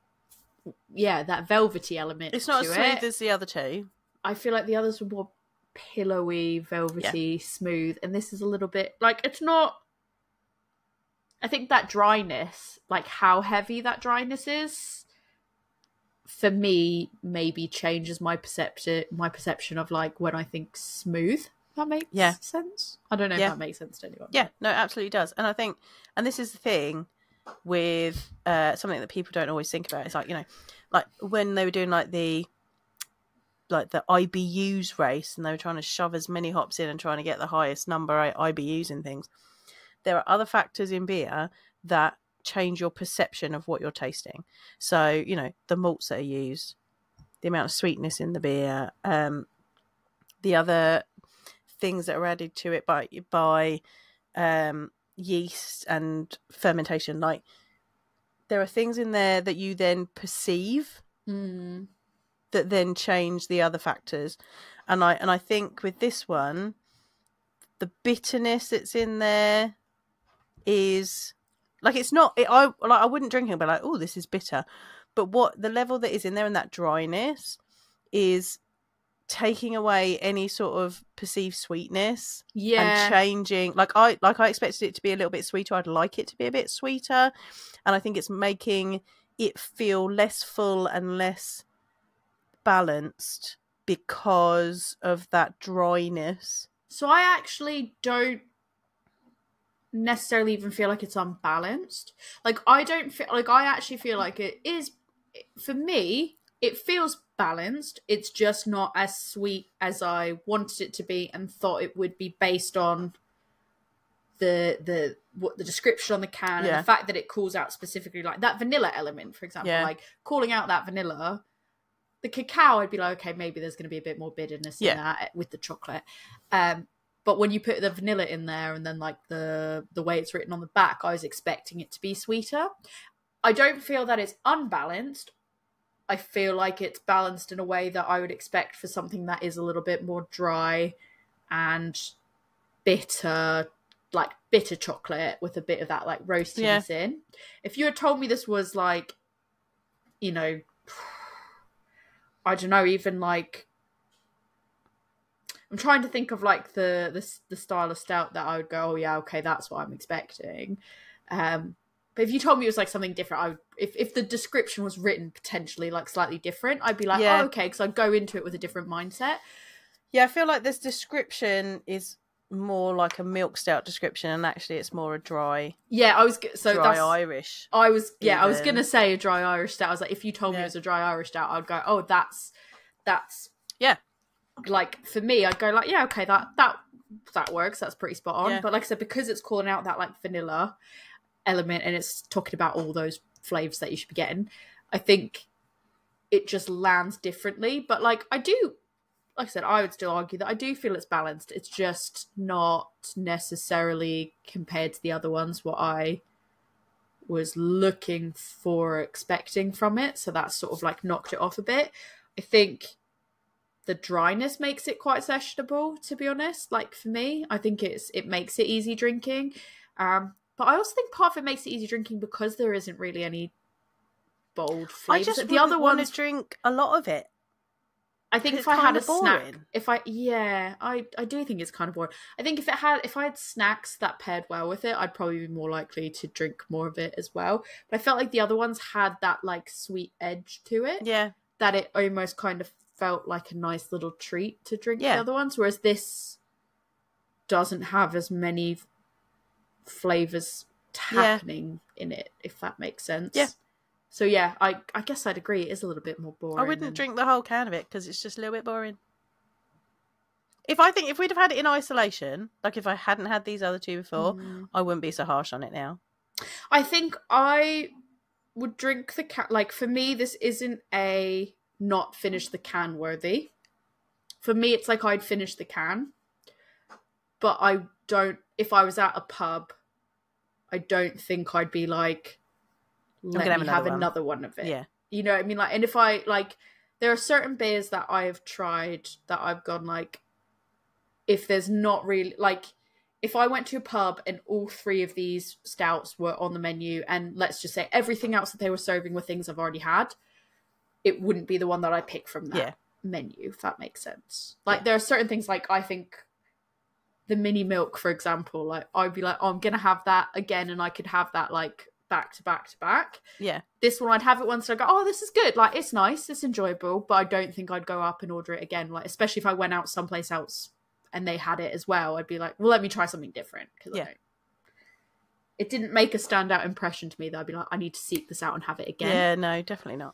that velvety element. It's not to as smooth it. as the other two. I feel like the others were more pillowy, velvety, smooth, and this is a little bit like it's not. I think that dryness, like how heavy that dryness is, for me, maybe changes my perception of like when I think smooth. That makes sense. I don't know if that makes sense to anyone. Yeah, no, it absolutely does. And I think, and this is the thing with something that people don't always think about. It's like, like when they were doing like the IBUs race, and they were trying to shove as many hops in and trying to get the highest number of IBUs and things. There are other factors in beer that change your perception of what you're tasting. So, the malts that are used, the amount of sweetness in the beer, the other things that are added to it by yeast and fermentation. Like, there are things in there that you then perceive that then change the other factors. And I think with this one, the bitterness that's in there is like, it's not. I wouldn't drink it and be like, oh, this is bitter. But what the level that is in there and that dryness is taking away any sort of perceived sweetness and changing. Like I expected it to be a little bit sweeter. I'd like it to be a bit sweeter, and I think it's making it feel less full and less balanced because of that dryness. So I actually don't necessarily even feel like it's unbalanced. Like I don't feel like, I actually feel like it is, for me, it feels balanced. It's just not as sweet as I wanted it to be and thought it would be based on the description on the can and the fact that it calls out specifically like that vanilla element, for example, like calling out that vanilla. The cacao, I'd be like, okay, maybe there's going to be a bit more bitterness in that with the chocolate. But when you put the vanilla in there and then like the way it's written on the back, I was expecting it to be sweeter. I don't feel that it's unbalanced. I feel like it's balanced in a way that I would expect for something that is a little bit more dry and bitter, like bitter chocolate with a bit of that like roastiness in. If you had told me this was like, I don't know, even like, I'm trying to think of like the style of stout that I would go, oh yeah, okay, that's what I'm expecting. But if you told me it was like something different, if the description was written potentially like slightly different, I'd be like, oh, okay, because I'd go into it with a different mindset. Yeah, I feel like this description is more like a milk stout description, and actually it's more a dry. Yeah, dry Irish. I was gonna say a dry Irish stout. I was like, if you told me it was a dry Irish stout, I'd go, oh, that's like, for me, I'd go like, yeah, okay, that works. That's pretty spot on. But like I said, because it's calling out that like vanilla element and it's talking about all those flavors that you should be getting, I think it just lands differently. But like I said, I would still argue that I do feel it's balanced. It's just not necessarily, compared to the other ones, what I was looking for, expecting from it. So that's sort of like knocked it off a bit. I think the dryness makes it quite sessionable, to be honest. Like for me, I think it makes it easy drinking. But I also think part of it makes it easy drinking because there isn't really any bold flavors. I just the other one to drink a lot of it. I think if I had a snack, I do think it's kind of boring. I think if I had snacks that paired well with it, I'd probably be more likely to drink more of it as well. But I felt like the other ones had that like sweet edge to it. Yeah. That it almost kind of felt like a nice little treat to drink the other ones, whereas this doesn't have as many flavors happening in it, if that makes sense. Yeah. So yeah, I guess I'd agree. It is a little bit more boring. I wouldn't drink the whole can of it because it's just a little bit boring. If we'd have had it in isolation, like if I hadn't had these other two before, I wouldn't be so harsh on it now. I think I would drink the can. Like for me, this isn't a not finish the can worthy. For me, it's like I'd finish the can, but I don't. If I was at a pub, I don't think I'd be like, let me have another one of it. Yeah. You know what I mean? Like, and if I like, there are certain beers that I have tried that I've gone like, if there's not really like, if I went to a pub and all 3 of these stouts were on the menu, and let's just say everything else that they were serving were things I've already had, it wouldn't be the one that I pick from that menu, if that makes sense. Like, there are certain things, like, I think the mini milk, for example, like, I'd be like, oh, I'm going to have that again, and I could have that, like, back to back to back. Yeah. This one, I'd have it once, and I go, oh, this is good. Like, it's nice, it's enjoyable, but I don't think I'd go up and order it again. Like, especially if I went out someplace else and they had it as well, I'd be like, well, let me try something different. Because it didn't make a standout impression to me that I'd be like, I need to seek this out and have it again. Yeah, no, definitely not.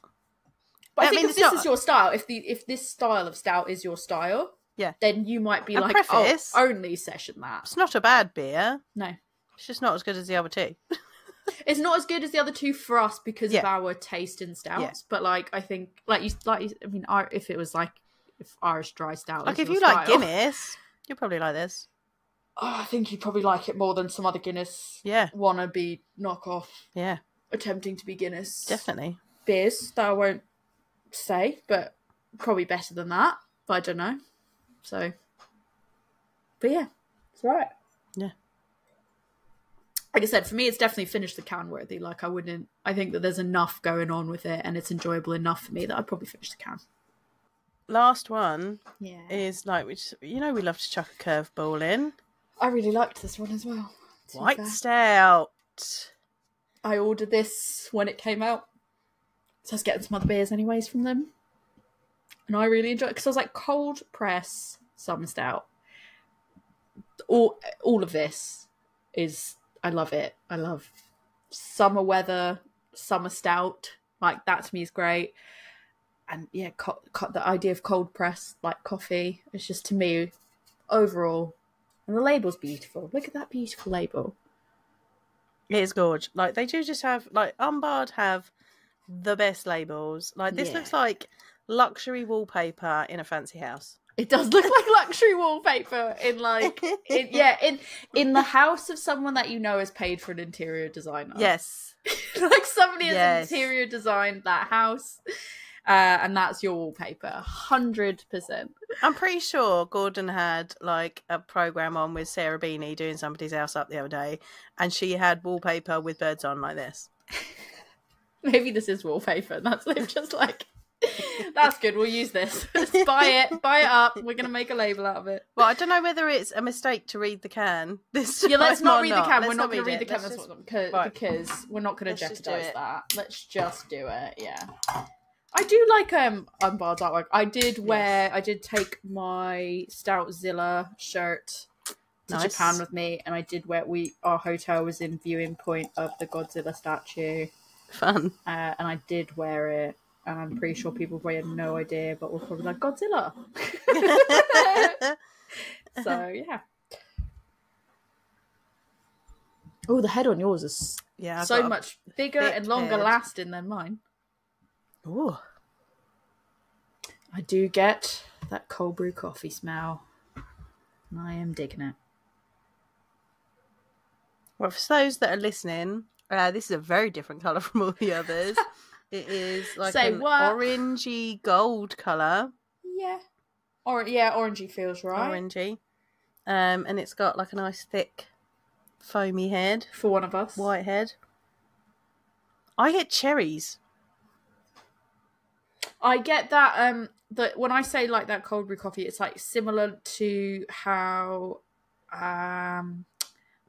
But I think if this is your style, if this style of stout is your style, then you might be like, oh, only session that. It's not a bad beer. No. It's just not as good as the other 2. It's not as good as the other 2 for us because of our taste in stouts. Yeah. But like, I think, I mean, if it was like, if Irish dry stout, like if you like Guinness, you'll probably like this. Oh, I think you'd probably like it more than some other Guinness. Yeah. Wannabe knockoff. Yeah. Attempting to be Guinness. Definitely. Beers that I won't say, but probably better than that. But I don't know. So, but yeah, it's all right. Yeah. Like I said, for me, it's definitely finished the can worthy. Like, I think that there's enough going on with it, and it's enjoyable enough for me that I'd probably finish the can. Last one is like, we love to chuck a curveball in. I really liked this one as well. White Stout. I ordered this when it came out. So I was getting some other beers anyways from them. And I really enjoyed it because I was like, cold press summer stout. All of this is, I love it. I love summer weather, summer stout. Like, that to me is great. And yeah, the idea of cold press, like coffee, it's just, to me, overall. And the label's beautiful. Look at that beautiful label. It is gorgeous. Like, they do just have, like, Unbarred have the best labels. Like, this looks like luxury wallpaper in a fancy house. It does look like luxury wallpaper in like in the house of someone that you know has paid for an interior designer. Yes. Like, somebody has interior designed that house. And that's your wallpaper, 100%. I'm pretty sure Gordon had like a program on with Sarah Beanie doing somebody's house up the other day, and she had wallpaper with birds on like this. Maybe this is wallpaper. That's just like, that's good. We'll use this. Buy it up. We're gonna make a label out of it. Well, I don't know whether it's a mistake to read the can. Let's not read the can. We're not going to read the can because we're not going to jeopardize that. Let's just do it. Yeah. I do like Unbarred artwork. I did take my Stoutzilla shirt to Japan with me, and I did our hotel was in viewing point of the Godzilla statue. Fun. And I did wear it, and I'm pretty sure people probably had no idea, but were probably like, Godzilla. So yeah. Oh, the head on yours is so much bigger and longer lasting than mine. Ooh. I do get that cold brew coffee smell. And I am digging it. Well, for those that are listening, this is a very different colour from all the others. It is like orangey gold colour. Yeah. Orangey feels right. Orangey. And it's got like a nice thick foamy head. For one of us. White head. I get cherries. I get that that when I say like that cold brew coffee, it's like similar to how that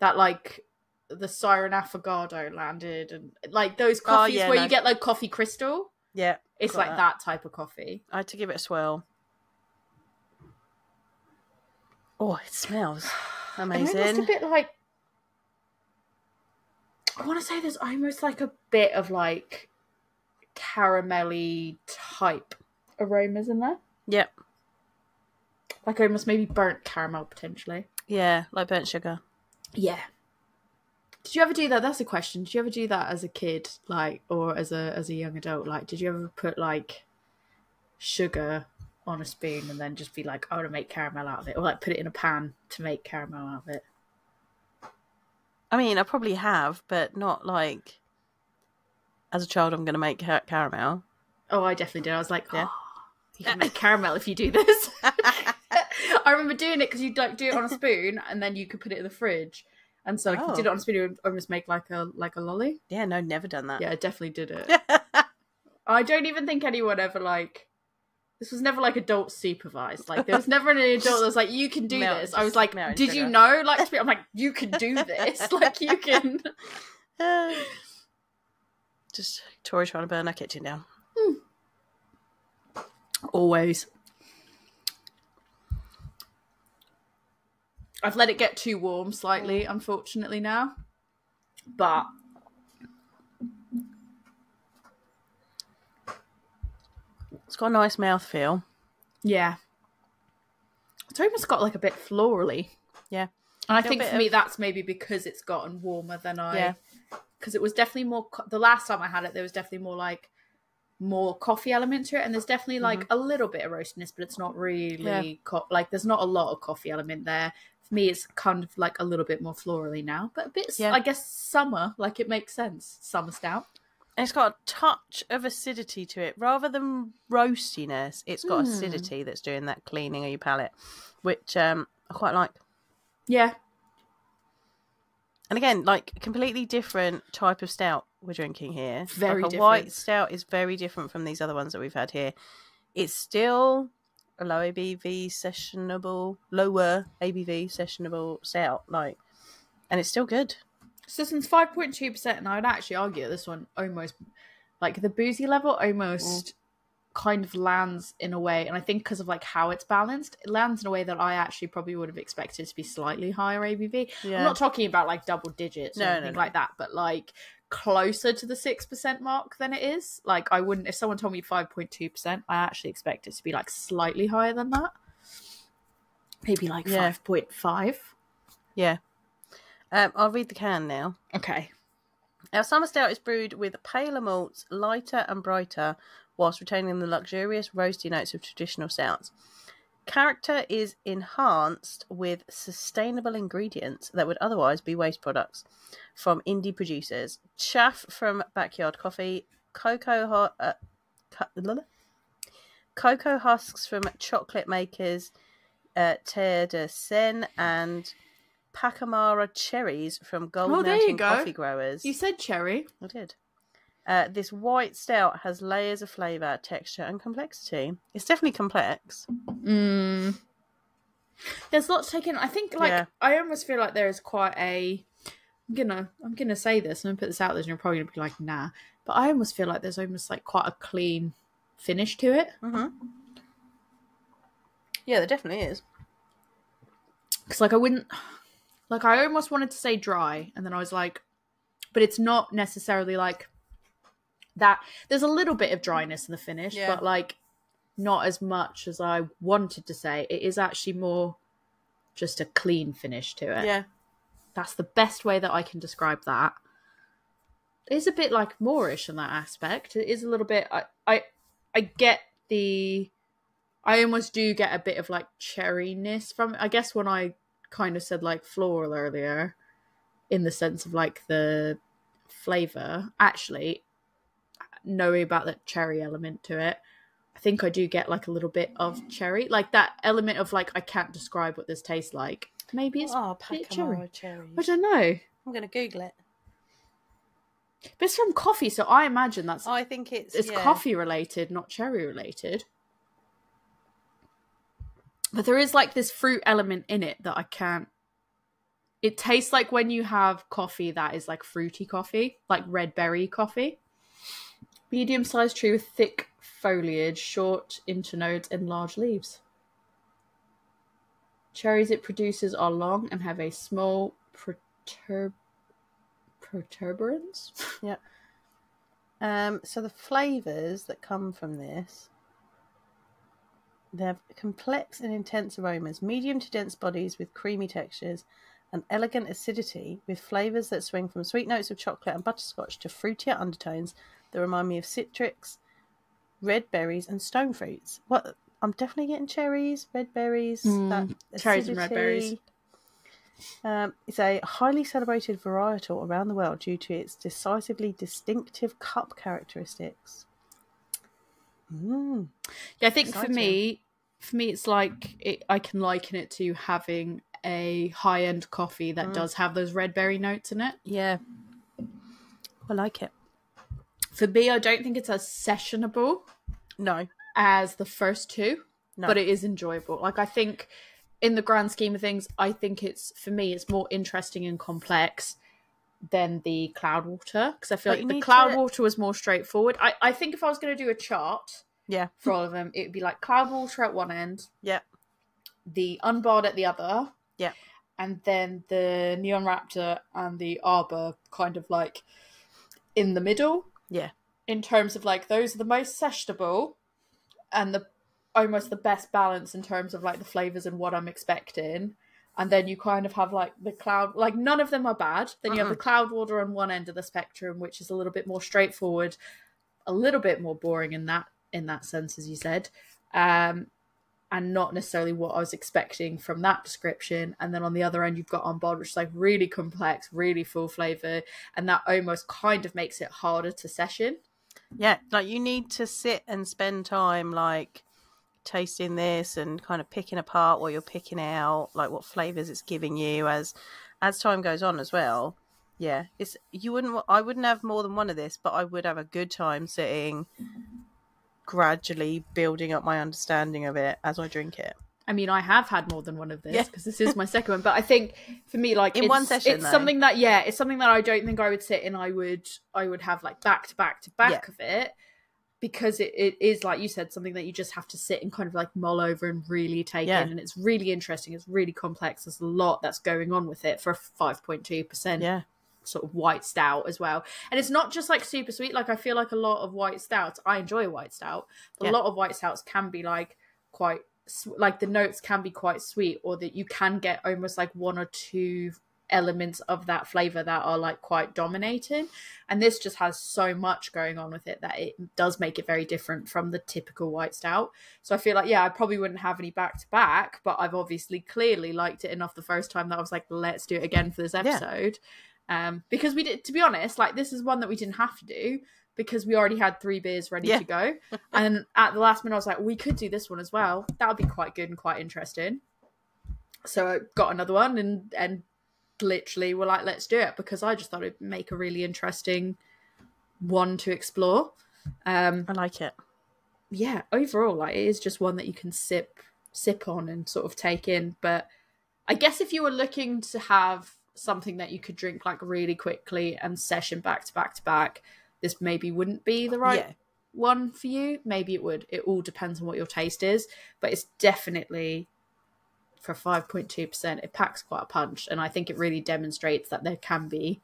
like the Siren Affogato landed, and like those coffees where you get like coffee crystal. Yeah. It's like that type of coffee. I had to give it a swirl. Oh, it smells amazing. It's a bit like, I want to say there's almost like a bit of like caramelly type aromas in there. Yep. Like almost maybe burnt caramel potentially. Yeah, like burnt sugar. Yeah. Did you ever do that? That's a question. Did you ever do that as a kid, like, or as a young adult? Like, did you ever put like sugar on a spoon and then just be like, I want to make caramel out of it, or like put it in a pan to make caramel out of it? I mean, I probably have, but not like as a child. I'm going to make caramel. Oh, I definitely did. I was like, Yeah. oh, you can make caramel if you do this. I remember doing it because you'd like do it on a spoon and then you could put it in the fridge. And so like if you did it on a spoon, it would almost make like a lolly. Yeah, no, never done that. Yeah, I definitely did it. I don't even think anyone ever like... This was never like adult supervised. Like there was never an adult that was like, you can do this. I was like, did you know? Like I'm like, you can do this. Like you can... Just Tori trying to burn our kitchen down. Always. I've let it get too warm slightly, unfortunately, now. But it's got a nice mouthfeel. yeah. It's almost got like a bit florally. Yeah. And I think for me that's maybe because it's gotten warmer than I... Yeah. Because it was definitely more... The last time I had it, there was definitely more coffee element to it, and there's definitely like a little bit of roastiness, but it's not really... like there's not a lot of coffee element there. For me, it's kind of like a little bit more florally now, but a bit, I guess, summer, like it makes sense. Summer stout. And it's got a touch of acidity to it. Rather than roastiness, it's got acidity that's doing that cleaning of your palate, which I quite like. Yeah. And again, like a completely different type of stout we're drinking here. Very like different. A white stout is very different from these other ones that we've had here. It's still a lower ABV sessionable stout, like, and it's still good. So since 5.2%, and I would actually argue that this one almost, like the boozy level almost kind of lands in a way, and I think because of like how it's balanced, it lands in a way that I actually probably would have expected to be slightly higher ABV. Yeah. I'm not talking about like double digits or anything like that, but like closer to the 6% mark than it is. Like I wouldn't, if someone told me 5.2%, I actually expect it to be like slightly higher than that. Maybe like 5.5. Yeah. I'll read the can now. Okay. Our summer stout is brewed with paler malts, lighter and brighter, whilst retaining the luxurious roasty notes of traditional stouts. Character is enhanced with sustainable ingredients that would otherwise be waste products from indie producers. Chaff from backyard coffee, cocoa husks from chocolate makers, terre de Seine, and Pacamara cherries from Gold Mountain coffee growers. You said cherry. I did. This white stout has layers of flavour, texture, and complexity. It's definitely complex. There's lots taken. I think, like, I almost feel like there is quite a... I'm gonna say this, I'm gonna put this out there, and you're probably gonna be like, nah. But I almost feel like there's almost like quite a clean finish to it. Mm-hmm. Yeah, there definitely is. Because, like, I wouldn't... Like, I almost wanted to say dry, and then I was like... But it's not necessarily, like... that there's a little bit of dryness in the finish, but like not as much as I wanted to say. It is actually more just a clean finish to it. Yeah, that's the best way that I can describe that. It's a bit like Moorish in that aspect. It is a little bit. I get the. I almost do get a bit of like cherryness from it. I guess when I kind of said like floral earlier, in the sense of like the flavor, actually. Knowing about that cherry element to it, I think I do get like a little bit of cherry, like that element of like I can't describe what this tastes like. Maybe it's cherry. I don't know. I'm gonna Google it. But it's from coffee, so I imagine that's. I think it's coffee related, not cherry related. But there is like this fruit element in it that I can't. It tastes like when you have coffee that is like fruity coffee, like red berry coffee. Medium-sized tree with thick foliage, short internodes, and large leaves. Cherries it produces are long and have a small protuberance. Yeah. So the flavours that come from this, they have complex and intense aromas, medium to dense bodies with creamy textures, and elegant acidity with flavours that swing from sweet notes of chocolate and butterscotch to fruitier undertones that remind me of citrus, red berries, and stone fruits. What? I'm definitely getting cherries, red berries, that acidity. Cherries and red berries. It's a highly celebrated varietal around the world due to its decisively distinctive cup characteristics. Yeah, I think for me, it's like I can liken it to having a high-end coffee that does have those red berry notes in it. Yeah, I like it. For me, I don't think it's as sessionable. No. As the first two, but it is enjoyable. Like, I think in the grand scheme of things, I think for me, it's more interesting and complex than the Cloudwater, because I feel like the Cloudwater was more straightforward. I think if I was going to do a chart for all of them, it would be like Cloudwater at one end, the Unbarred at the other, and then the Neon Raptor and the Arbor kind of like in the middle. Yeah. In terms of like, those are the most sessionable and almost the best balance in terms of like the flavors and what I'm expecting. And then you kind of have like the cloud, like none of them are bad. Then you have the Cloudwater on one end of the spectrum, which is a little bit more straightforward, a little bit more boring in that sense, as you said, and not necessarily what I was expecting from that description. And then on the other end, you've got Unbarred, which is like really complex, really full flavor, and that almost kind of makes it harder to session. Yeah, like you need to sit and spend time like tasting this and kind of picking apart what you're picking out, like what flavors it's giving you as time goes on as well. Yeah, I wouldn't have more than one of this, but I would have a good time sitting, gradually building up my understanding of it as I drink it. I mean, I have had more than one of this because this is my second one. But I think for me, like in one session, it's something that it's something that I don't think I would sit and I would have like back to back to back of it, because it is, like you said, something that you just have to sit and kind of like mull over and really take in, and it's really interesting. It's really complex. There's a lot that's going on with it for a 5.2%. Yeah. Sort of white stout as well, and it's not just like super sweet. Like, I feel like a lot of white stouts, I enjoy a white stout, but a lot of white stouts can be like quite like the notes can be quite sweet, or that you can get almost like one or two elements of that flavor that are like quite dominating, and this just has so much going on with it that it does make it very different from the typical white stout. So I feel like I probably wouldn't have any back to back, but I've obviously clearly liked it enough the first time that I was like, let's do it again for this episode. Because we did, to be honest, like this is one that we didn't have to do because we already had 3 beers ready to go. And at the last minute, I was like, we could do this one as well. That would be quite good and quite interesting. So I got another one and literally were like, let's do it, because I just thought it'd make a really interesting one to explore. I like it. Yeah, overall, like it is just one that you can sip on and sort of take in. But I guess if you were looking to have something that you could drink like really quickly and session back to back to back, this maybe wouldn't be the right one for you. Maybe it would. It all depends on what your taste is, but it's definitely, for 5.2%, it packs quite a punch, and I think it really demonstrates that there can be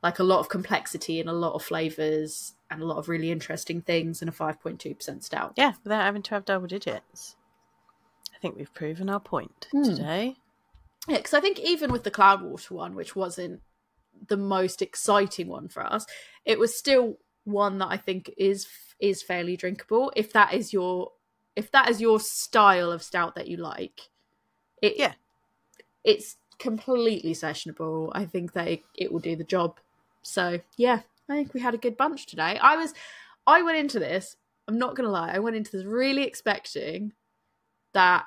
like a lot of complexity and a lot of flavors and a lot of really interesting things in a 5.2% stout. Yeah, without having to have double digits. I think we've proven our point today. Yeah, because I think even with the Cloudwater one, which wasn't the most exciting one for us, it was still one that I think is fairly drinkable. If that is your style of stout that you like, it's completely sessionable. I think that it will do the job. So yeah, I think we had a good bunch today. I went into this, I'm not gonna lie, I went into this really expecting that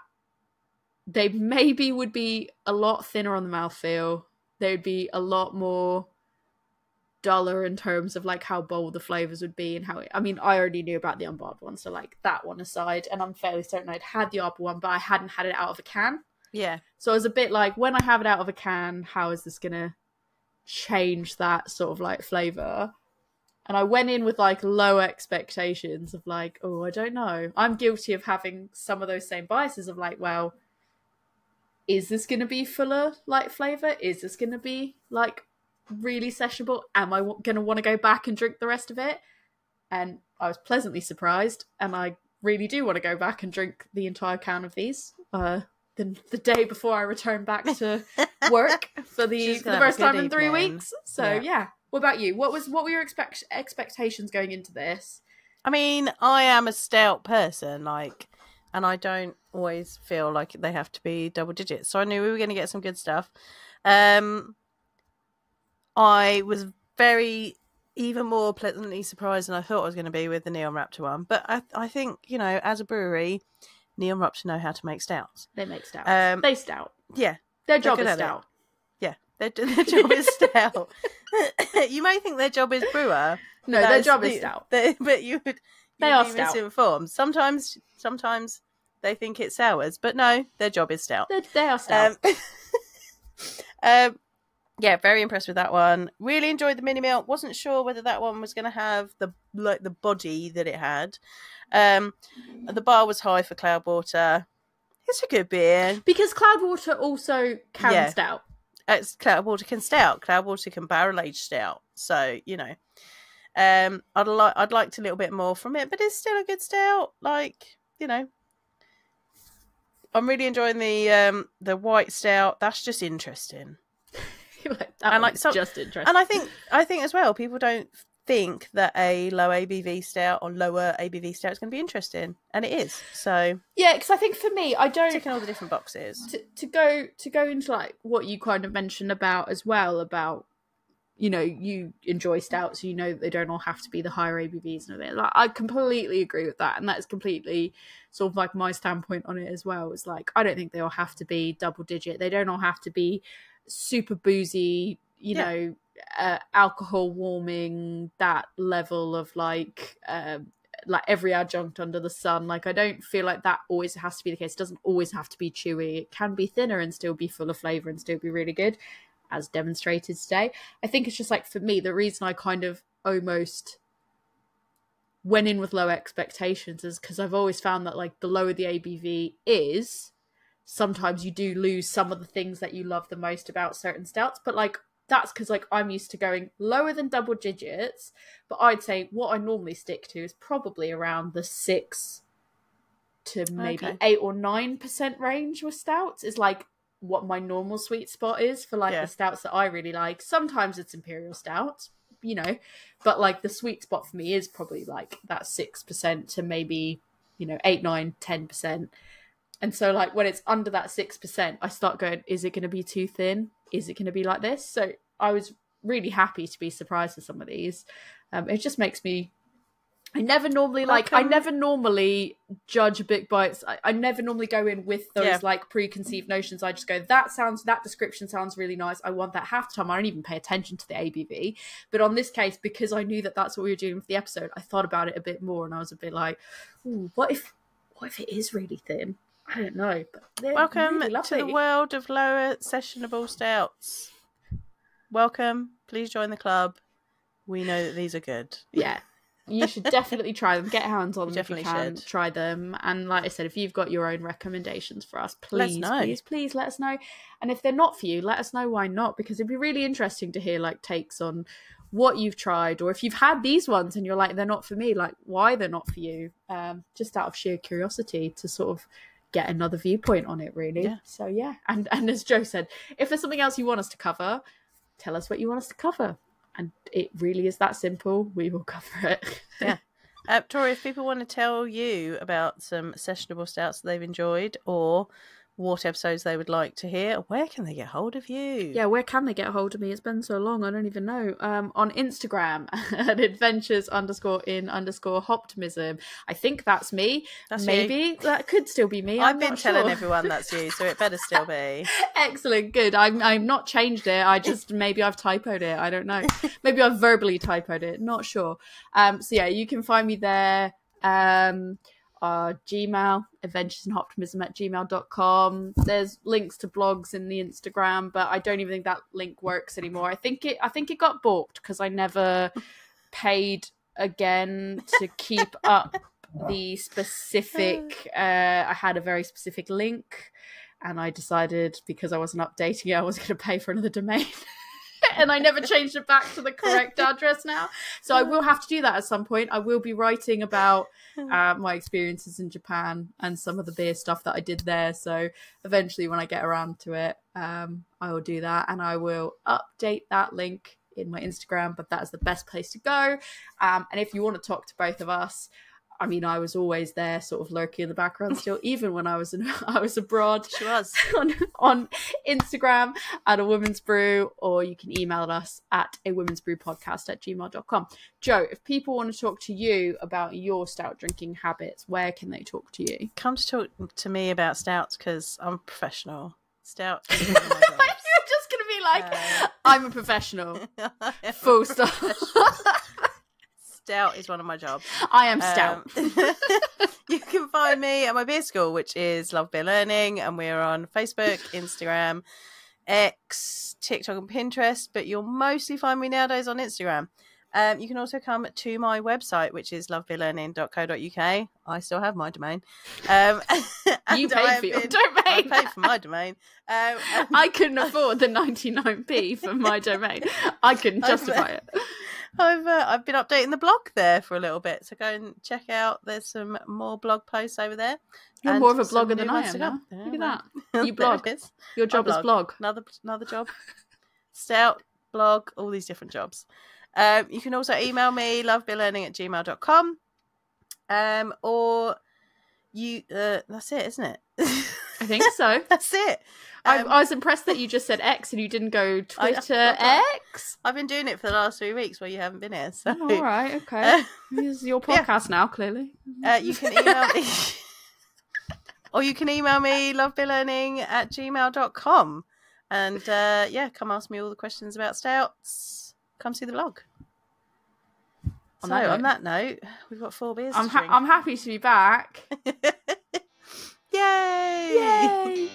they maybe would be a lot thinner on the mouthfeel. They would be a lot more duller in terms of like how bold the flavors would be and how I already knew about the Unbarred one, so like that one aside, and I'm fairly certain I'd had the Arbor one, but I hadn't had it out of a can. Yeah. So I was a bit like, when I have it out of a can, how is this gonna change that sort of like flavor? And I went in with like low expectations of like, oh, I don't know. I'm guilty of having some of those same biases of like, well, is this going to be fuller like flavor? Is this going to be like really sessionable? Am I going to want to go back and drink the rest of it? And I was pleasantly surprised, and I really do want to go back and drink the entire can of these the day before I return back to work for the first time in 3 weeks. So yeah. What about you? What were your expectations going into this? I mean, I am a stout person, like, and I don't always feel like they have to be double digits. So I knew we were going to get some good stuff. I was very even more pleasantly surprised than I thought I was going to be with the Neon Raptor one. But I think, you know, as a brewery, Neon Raptor know how to make stouts. They make stouts. They stout. Yeah. Their job is stout. Yeah. Their job is stout. You may think their job is brewer. No, their job is stout. But you'd be misinformed. Sometimes they think it's sours, but no, their job is stout. They are stout. Yeah, very impressed with that one. Really enjoyed the mini milk. Wasn't sure whether that one was going to have the body that it had. The bar was high for Cloudwater. It's a good beer because Cloudwater also can stout. It's Cloudwater can stout. Cloudwater can barrel age stout. So you know, I'd liked a little bit more from it, but it's still a good stout. Like, you know, I'm really enjoying the white stout. That's just interesting. Just interesting. And I think as well, people don't think that a low ABV stout or lower ABV stout is going to be interesting, and it is. So yeah, because I think for me, I don't ticking all the different boxes to go into like what you kind of mentioned about as well about, you know, you enjoy stouts, you know, they don't all have to be the higher ABVs and everything. Like, I completely agree with that, and that's completely sort of like my standpoint on it as well. It's like, I don't think they all have to be double digit. They don't all have to be super boozy, you know, alcohol warming, that level of like every adjunct under the sun. Like, I don't feel like that always has to be the case. It doesn't always have to be chewy. It can be thinner and still be full of flavour and still be really good, as demonstrated today. I think it's just like, for me, the reason I kind of almost went in with low expectations is because I've always found that like the lower the ABV is, sometimes you do lose some of the things that you love the most about certain stouts. But like, that's because like I'm used to going lower than double digits, but I'd say what I normally stick to is probably around the 6 to maybe 8 or 9% range with stouts is like what my normal sweet spot is for like the stouts that I really like. Sometimes it's imperial stouts, you know, but like the sweet spot for me is probably like that 6% to maybe, you know, 8, 9, 10%. And so like when it's under that 6%, I start going, is it going to be too thin? Is it going to be like this? So I was really happy to be surprised with some of these. It just makes me, I never normally judge big bites. I never normally go in with those like preconceived notions. I just go, that description sounds really nice. I want that. Half the time I don't even pay attention to the ABV. But on this case, because I knew that that's what we were doing with the episode, I thought about it a bit more, and I was a bit like, ooh, what if it is really thin? I don't know. But welcome really to the world of lower sessionable stouts. Welcome. Please join the club. We know that these are good. Yeah. You should definitely try them. Get hands on them. Definitely if you can. should. Try them. And like I said, if you've got your own recommendations for us, please let us know. And if they're not for you, let us know why not, because it'd be really interesting to hear like takes on what you've tried, or if you've had these ones and you're like, they're not for me, like why they're not for you. Just out of sheer curiosity to sort of get another viewpoint on it, really. Yeah. So yeah, and as Joe said, if there's something else you want us to cover, tell us what you want us to cover, and it really is that simple. We will cover it. Yeah. Tori, if people want to tell you about some sessionable stouts that they've enjoyed, or what episodes they would like to hear, where can they get hold of you? Yeah, where can they get hold of me? It's been so long, I don't even know. On Instagram at adventures_in_hoptimism. I think that's me. That's maybe you. That could still be me. I've been telling everyone that's you, so it better still be. Excellent, good. I'm not changed it. I just maybe I've typoed it. I don't know. Maybe I've verbally typoed it. Not sure. So yeah, you can find me there. Gmail, adventuresinoptimism@gmail.com. There's links to blogs in the Instagram, but I don't even think that link works anymore. I think it got balked because I never paid again to keep up the specific I had a very specific link, and I decided because I wasn't updating it, I was going to pay for another domain. And I never changed it back to the correct address now. So I will have to do that at some point. I will be writing about my experiences in Japan and some of the beer stuff that I did there. So eventually when I get around to it, I will do that. And I will update that link in my Instagram. But that is the best place to go. And if you want to talk to both of us, I mean, I was always there, sort of lurking in the background still, even when I was abroad. She was. on Instagram at A Woman's Brew, or you can email us at awomansbrewpodcast@gmail.com. Joe, if people want to talk to you about your stout drinking habits, where can they talk to you? Come to talk to me about stouts because I'm a professional. Stout is one of my jobs. You're just going to be like, I'm a professional. Full stop. Stout is one of my jobs. I am stout. You can find me at my beer school, which is Love Beer Learning, and we're on Facebook, Instagram, X, TikTok, and Pinterest. But you'll mostly find me nowadays on Instagram. You can also come to my website, which is lovebeerlearning.co.uk. I still have my domain. You paid for your domain. I paid for my domain. I couldn't afford the 99p for my domain. I couldn't justify it. I've been updating the blog there for a little bit, so go and check out. There's some more blog posts over there. You're more of a blogger than I am now. Look at that. You blog. Your job is blog. Another job. Stout, blog, all these different jobs. You can also email me, lovebeerlearning@gmail.com. Or you that's it, isn't it? I think so. That's it. I was impressed that you just said X and you didn't go Twitter X. I've been doing it for the last 3 weeks while you haven't been here. So. All right, okay. This is your podcast now, clearly. You can email me. Or you can email me, lovebeerlearning@gmail.com. And come ask me all the questions about stouts. Come see the vlog. On that note, we've got 4 beers to drink. I'm happy to be back. Yay! Yay!